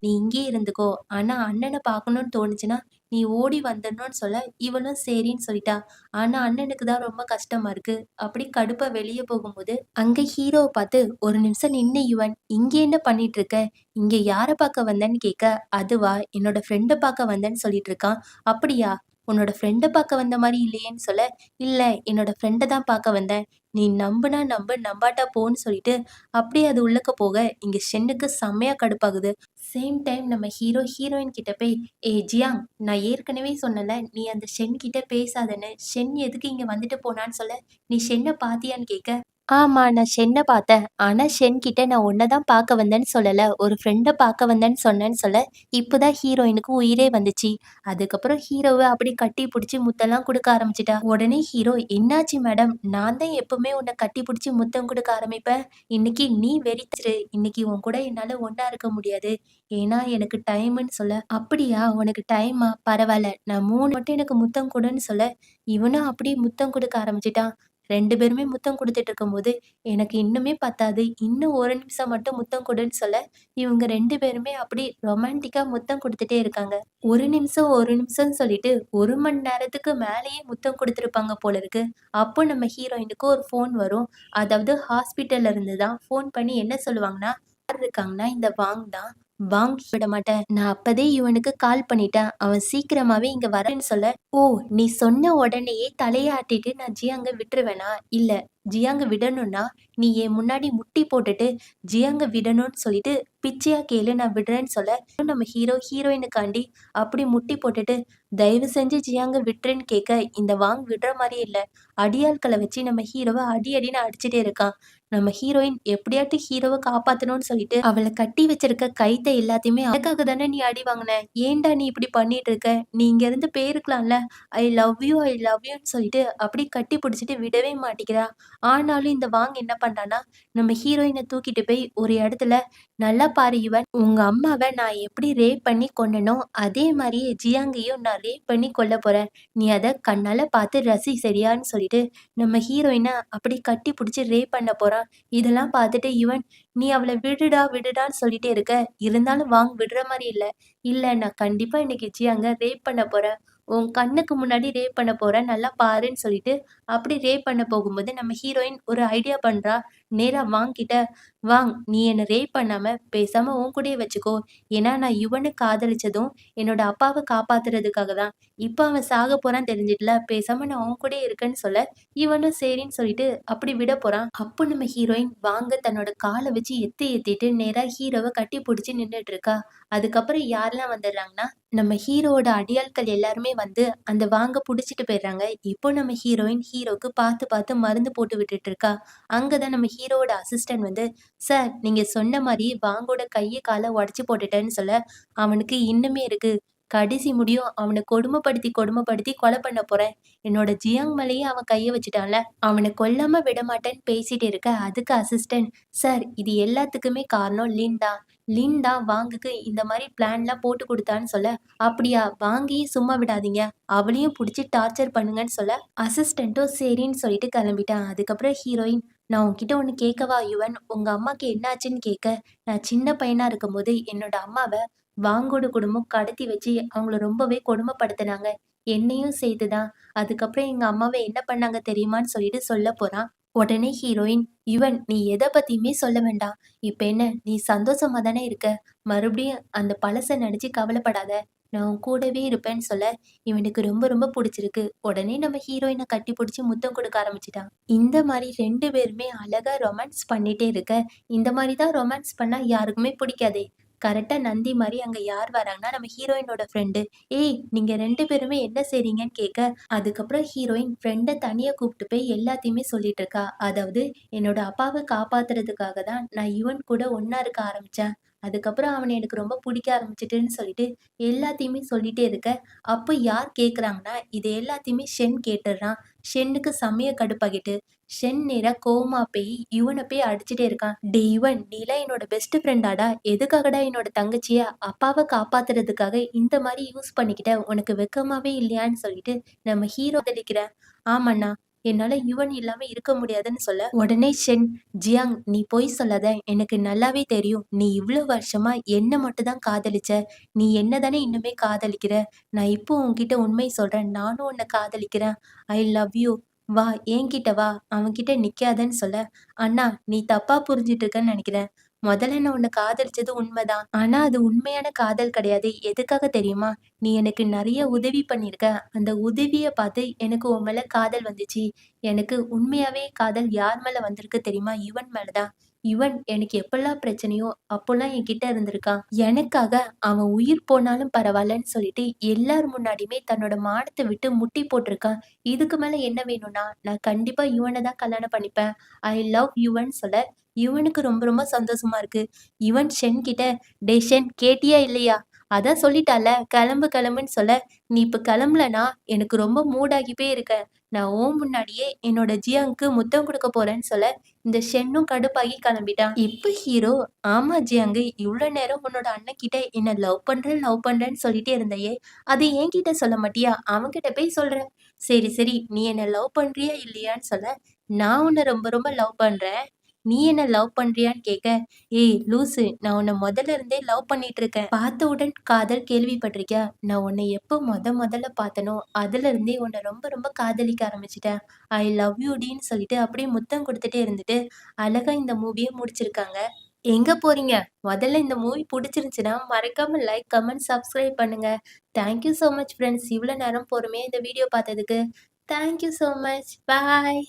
நீ இங்கே இருந்துக்கோ, ஆனா அண்ணனை பார்க்கணும்னு தோணுச்சுன்னா நீ ஓடி வந்துடணும்னு சொல்ல. இவளும் சரின்னு சொல்லிட்டா. ஆனா அண்ணனுக்கு தான் ரொம்ப கஷ்டமா இருக்கு. அப்படி கடுப்பா வெளியே போகும்போது அங்க ஹீரோவை பார்த்து, ஒரு நிமிஷம் நின்னு யுவன், இங்க என்ன பண்ணிட்டு இருக்க, இங்க யார பார்க்க வந்தேன்னு கேட்க. அதுவா, என்னோட ஃப்ரெண்டை பார்க்க வந்தேன்னு சொல்லிட்டு இருக்கான். அப்படியா, உன்னோட ஃப்ரெண்டை பார்க்க வந்த மாதிரி இல்லையேன்னு சொல்ல. இல்ல, என்னோட ஃப்ரெண்டை தான் பார்க்க வந்தேன், நீ நம்புனா நம்பு, நம்பாட்டா போன்னு சொல்லிட்டு அப்படியே அது உள்ளக்க போக இங்க ஷென்னுக்கு செம்மையா கடுப்பாகுது. சேம் டைம் நம்ம ஹீரோ ஹீரோயின் கிட்ட போய், ஏ ஜியாங், நான் ஏற்கனவே சொன்னல நீ அந்த ஷென் கிட்ட பேசாதன்னு, ஷென் எதுக்கு இங்க வந்துட்டு போனான்னு சொல்ல. நீ ஷென்னை பாத்தியான்னு கேட்க. ஆமா, நான் ஷென்னை பார்த்தேன், ஆனா ஷென் கிட்ட நான் உன்னதான் பார்க்க வந்தேன்னு சொல்லல, ஒரு ஃப்ரெண்டை பார்க்க வந்தேன்னு சொன்னேன்னு சொல்ல. இப்போதான் ஹீரோயினுக்கு உயிரே வந்துச்சு. அதுக்கப்புறம் ஹீரோவை அப்படி கட்டி பிடிச்சி முத்தெல்லாம் கொடுக்க ஆரம்பிச்சிட்டா. உடனே ஹீரோ, என்னாச்சு மேடம், நான் தான் எப்பவுமே உன்னை கட்டி பிடிச்சி முத்தம் கொடுக்க ஆரம்பிப்பேன், இன்னைக்கு நீ வெறிச்சிரு, இன்னைக்கு உன் கூட என்னால ஒண்ணா இருக்க முடியாது, ஏன்னா எனக்கு டைம்னு சொல்ல. அப்படியா, உனக்கு டைமா, பரவாயில்ல, நான் 3 மட்டும் எனக்கு முத்தம் கொடுன்னு சொல்ல. இவனும் அப்படியே முத்தம் கொடுக்க ஆரம்பிச்சிட்டான். 2 பேருமே முத்தம் கொடுத்துட்டு இருக்கும்போது, எனக்கு இன்னுமே பத்தாது, இன்னும் ஒரு நிமிஷம் மட்டும் முத்தம் கொடுன்னு சொல்ல. இவங்க 2 பேருமே அப்படி ரொமான்டிக்கா முத்தம் கொடுத்துட்டே இருக்காங்க. ஒரு நிமிஷம் ஒரு நிமிஷம்னு சொல்லிட்டு 1 மணி நேரத்துக்கு மேலேயே முத்தம் கொடுத்துருப்பாங்க போல இருக்கு. அப்போ நம்ம ஹீரோயினுக்கு ஒரு ஃபோன் வரும். அதாவது ஹாஸ்பிட்டல்ல இருந்து தான் ஃபோன் பண்ணி என்ன சொல்லுவாங்கன்னா, யார் இருக்காங்கன்னா இந்த வாங் தான். வாங் விட மாட்டேன், நான் அப்பதே இவனுக்கு கால் பண்ணிட்டேன், அவன் சீக்கிரமாவே இங்க வரேன்னு சொல்ல. ஓ, நீ சொன்ன உடனேயே தலையாட்டிட்டு நான் ஜியாங்க விட்டுருவேனா, இல்ல, ஜியாங்க விடணும்னா, நீ என் முன்னாடி முட்டி போட்டுட்டு, ஜியாங்க விடணும்னு சொல்லிட்டு, பிச்சையா கேளு நான் விடுறேன்னு சொல்ல, நம்ம ஹீரோயினுக்காண்டி அப்படி முட்டி போட்டுட்டு, தயவு செஞ்சு ஜியாங்க விட்டுருன்னு கேட்க, இந்த வாங் விடுற மாரியே இல்ல. அடியாட்கள வச்சு நம்ம ஹீரோவ அடி அடின்னு அடிச்சுட்டே இருக்கான். நம்ம ஹீரோயின் எப்படியாட்டும் ஹீரோவ காப்பாத்தணும்னு சொல்லிட்டு, அவள கட்டி வச்சிருக்க கயித்த எல்லாத்தையுமே "அதுக்காக தானே நீ அடி வாங்குன? ஏன்டா நீ இப்படி பண்ணிட்டு இருக்க? நீ இங்க இருந்து போயிருக்கலாம்ல. ஐ லவ் யூன்னு சொல்லிட்டு அப்படியே கட்டி பிடிச்சிட்டு விடவே மாட்டேங்கிறா. ஆனாலும் இந்த வாங் என்ன பண்றான்னா, நம்ம ஹீரோயின தூக்கிட்டு போய் ஒரு இடத்துல, "நல்லா பாரு யுவன், உங்க அம்மாவ நான் எப்படி ரேப் பண்ணி கொன்னனோ, அதே மாரியே ஜியாங்கையும் நான் ரேப் பண்ணி கொல்லப் போறேன். நீ அத கண்ணால பார்த்து ரசி சரியான்னு?" சொல்லிட்டு நம்ம ஹீரோயின அப்படி கட்டி புடிச்சு ரேப் பண்ண போறான். இதெல்லாம் பார்த்துட்டு யுவன், "நீ அவள விடுடா, விடுடான்னு சொல்லிட்டே இருக்க. இருந்தாலும் வாங் விடுற மாரி இல்ல. இல்ல நான் கண்டிப்பா இன்னைக்கு ஜியாங்க ரேப் பண்ண போறேன். உன் கண்ணுக்கு முன்னாடி ரேப் பண்ண போறேன். நல்லா பாருன்னு" சொல்லிட்டு அப்படி ரேப் பண்ண போகும்போது நம்ம ஹீரோயின் ஒரு ஐடியா பண்றா. நேரா வாங் கிட்ட, "வாங் நீ என்ன ரேப் பண்ணாம பேசாம உன் கூடயே வச்சுக்கோ. ஏன்னா நான் யுவன காதலிச்சதும் என்னோட அப்பாவ காப்பாத்துறதுக்காக தான். இப்ப அவன் சாகப் போறான்னு தெரிஞ்சுட்டுல, பேசாம நான் உன் கூடயே இருக்கேன்னு" சொல்ல, இவனும் சரின்னு சொல்லிட்டு அப்படி விட போறான். அப்போ நம்ம ஹீரோயின் வாங்க தன்னோட கால வச்சு எத்திட்டு நேரா ஹீரோவ கட்டி புடிச்சு நின்னுட்டு இருக்கா. அதுக்கப்புறம் யாரெல்லாம் வந்துடுறாங்கன்னா, நம்ம ஹீரோவோட அடியாட்கள் எல்லாருமே வந்து அந்த வாங்க புடிச்சிட்டு போயிடுறாங்க. இப்போ நம்ம ஹீரோயின் ஹீரோக்கு பார்த்து பார்த்து மருந்து போட்டு விட்டுட்டு இருக்கா. அங்கதான் நம்ம ஹீரோவோட அசிஸ்டன்ட் வந்து, "சார் நீங்க சொன்ன மாரி வாங்கோட கைய கால உடைச்சு போட்டுட்டேன்னு" சொல்ல, "அவனுக்கு இன்னுமே இருக்கு. கடைசி முடியும் அவன கொடுமைப்படுத்தி கொடுமைப்படுத்தி கொலை பண்ண போறேன். என்னோட ஜியாங் மேலயே அவன் கைய வச்சுட்டான்ல, அவன கொல்லாம விடமாட்டேன்னு" பேசிட்டு இருக்க, அதுக்கு அசிஸ்டன்ட், "சார் இது எல்லாத்துக்குமே காரணம் லின் தான். லின் தான் வாங்குக்கு இந்த மாரி பிளான்லாம் போட்டு குடுத்தான்னு" சொல்ல, "அப்படியா? வாங்கியும் சும்மா விடாதீங்க. அவளையும் புடிச்சு டார்ச்சர் பண்ணுங்கன்னு" சொல்ல, அசிஸ்டன்ட்டும் சரின்னு சொல்லிட்டு கிளம்பிட்டான். அதுக்கப்புறம் ஹீரோயின், "நான் உன்கிட்ட ஒண்ணு கேட்கவா யுவன்? உங்க அம்மாக்கு என்னாச்சுன்னு" கேட்க, "நான் சின்ன பையனா இருக்கும்போது என்னோட அம்மாவ வாங்கோட குடும்பம் கடத்தி வச்சு அவங்கள ரொம்பவே கொடுமைப்படுத்துனாங்க. என்னையும் சேர்த்து தான். அதுக்கப்புறம் எங்க அம்மாவ என்ன பண்ணாங்க தெரியுமான்னு" சொல்லிட்டு சொல்லப் போறான். உடனே ஹீரோயின், "யுவன் நீ எத பத்தியுமே சொல்ல வேண்டாம். இப்ப என்ன நீ சந்தோஷமா தானே இருக்க. மறுபடியும் அந்த பழச நெனச்சு கவலைப்படாத. நான் உன் கூடவே இருப்பேன்னு" சொல்ல, இவனுக்கு ரொம்ப ரொம்ப புடிச்சிருக்கு. உடனே நம்ம ஹீரோயின கட்டி புடிச்சு முத்தம் கொடுக்க ஆரம்பிச்சுட்டான். இந்த மாரி 2 பேருமே அழகா ரொமான்ஸ் பண்ணிட்டே இருக்க, இந்த மாரி தான் ரொமான்ஸ் பண்ணா யாருக்குமே பிடிக்காதே. கரெக்ட்டா நந்தி மாரி அங்க யார் வராங்கன்னா, நம்ம ஹீரோயினோட ஃப்ரெண்டு. "ஏய் நீங்க 2 பேருமே என்ன செய்றீங்கன்னு?" கேட்க, அதுக்கப்புறம் ஹீரோயின் ஃப்ரெண்ட தனியா கூப்ட்டு போய் எல்லாத்தையுமே சொல்லிட்டு இருக்கா. அதாவது, "என்னோட அப்பாவ காப்பாத்துறதுக்காக தான் நான் யுவன் கூட ஒண்ணா இருக்க ஆரம்பிச்சேன். அதுக்கப்புறம் அவன எனக்கு ரொம்ப புடிக்க ஆரம்பிச்சுட்டுன்னு" சொல்லிட்டு எல்லாத்தையுமே சொல்லிட்டே இருக்க, அப்ப யார் கேட்குறாங்கன்னா, இது எல்லாத்தையுமே ஷென் கேட்டுர்றான். ஷென்னுக்கு செமையா கடுப்பாகிட்டு, ஷென் நேரா கோவமா போய் யுவன போய் அடிச்சுட்டே இருக்கான். "டேய் யுவன், நீலாம் என்னோட பெஸ்ட் ஃப்ரெண்டாடா. எதுக்காகடா என்னோட தங்கச்சிய அப்பாவ காப்பாத்துறதுக்காக இந்த மாரி யூஸ் பண்ணிக்கிட்ட? உனக்கு வெட்கமாவே இல்லையான்னு" சொல்லிட்டு நம்ம ஹீரோ காதலிக்கிறேன். "ஆமாண்ணா, என்னால யுவன் இல்லாம இருக்க முடியாதுன்னு" சொல்ல, உடனே ஷென், "ஜியாங் நீ பொய் சொல்லாத. எனக்கு நல்லாவே தெரியும். நீ இவ்ளோ வருஷமா என்ன மட்டும் தான் காதலிச்ச. நீ என்ன தானே இன்னுமே காதலிக்கிற. நான் இப்போ உன்கிட்ட உண்மைய சொல்றேன். நானும் உன்ன காதலிக்கிறேன். I love you. வா என்கிட்ட வா. அவன்கிட்ட நிக்காதன்னு" சொல்ல, "அண்ணா நீ தப்பா புரிஞ்சுட்டு இருக்கன்னு நெனைக்கிறேன். மொதல்ல நான் உன்ன காதலிச்சது உண்மதான். ஆனா அது உண்மையான காதல் கிடையாது. எதுக்காக தெரியுமா? நீ எனக்கு நெறைய உதவி பண்ணியிருக்க. அந்த உதவிய பார்த்து எனக்கு உன் மேல காதல் வந்துச்சு. எனக்கு உண்மையாவே காதல் யார் மேல வந்திருக்கு தெரியுமா? யுவன் மேல தான். யுவன் எனக்கு எப்பல்லாம் பிரச்சனையோ, அப்போலாம் என்கிட்ட இருந்திருக்கான். எனக்காக அவன் உயிர் போனாலும் பரவாயில்லன்னு சொல்லிட்டு எல்லார் முன்னாடியுமே தன்னோட மானத்த விட்டு முட்டி போட்டிருக்கான். இதுக்கு மேல என்ன வேணும்னா, நான் கண்டிப்பா யுவன தான் கல்யாணம் பண்ணிப்பேன். ஐ லவ் யுவன் சொல்ல, யுவனுக்கு ரொம்ப ரொம்ப சந்தோஷமா இருக்கு. யுவன் ஷென் கிட்ட, "டேய் ஷென் கேட்டியா இல்லையா? அதான் சொல்லிட்டால்ல கிளம்பு கிளம்புன்னு" சொல்ல, "நீ இப்ப கிளம்பலனா எனக்கு ரொம்ப மூடாகி போய் இருக்க. நான் உன் முன்னாடியே என்னோட ஜியாங்க்கு முத்தம் குடுக்க போறேன்னு" சொல்ல, இந்த ஷென்னும் கடுப்பாகி கிளம்பிட்டான். இப்ப ஹீரோ, "ஆமா ஜியாங்கு, இவ்ளோ நேரம் உன்னோட அண்ணன்கிட்ட என்ன லவ் பண்றேன்னு சொல்லிட்டே இருந்தியே, அது என்கிட்ட சொல்ல மாட்டியா? அவன்கிட்ட போய் சொல்ற. சரி சரி நீ என்ன லவ் பண்றியா இல்லையான்னு" சொல்ல, "நான் உன்ன ரொம்ப ரொம்ப லவ் பண்றேன். நீ என்ன லவ் பண்றியான்னு?" கேட்க, "ஏய் லூசு, நான் உன்ன மொதல்ல இருந்தே லவ் பண்ணிட்டு இருக்கேன். பார்த்தவுடன் காதல் கேள்விப்பட்டிருக்கியா? நான் உன்னை எப்போ மொதல்ல பார்த்தனோ, அதுல இருந்தே உன்ன ரொம்ப ரொம்ப காதலிக்க ஆரம்பிச்சுட்டேன். ஐ லவ் யூ டின்னு" சொல்லிட்டு அப்படியே முத்தம் குடுத்துட்டே இருந்துட்டு, அழகா இந்த மூவிய முடிச்சிருக்காங்க. எங்க போறீங்க? முதல்ல இந்த மூவி புடிச்சிருந்துச்சுன்னா, மறக்காம லைக், கமெண்ட், சப்ஸ்கிரைப் பண்ணுங்க. Thank you so much friends. இவ்ளோ நேரம் பொறுமையா இந்த வீடியோ பார்த்ததுக்கு. Thank you so much. Bye.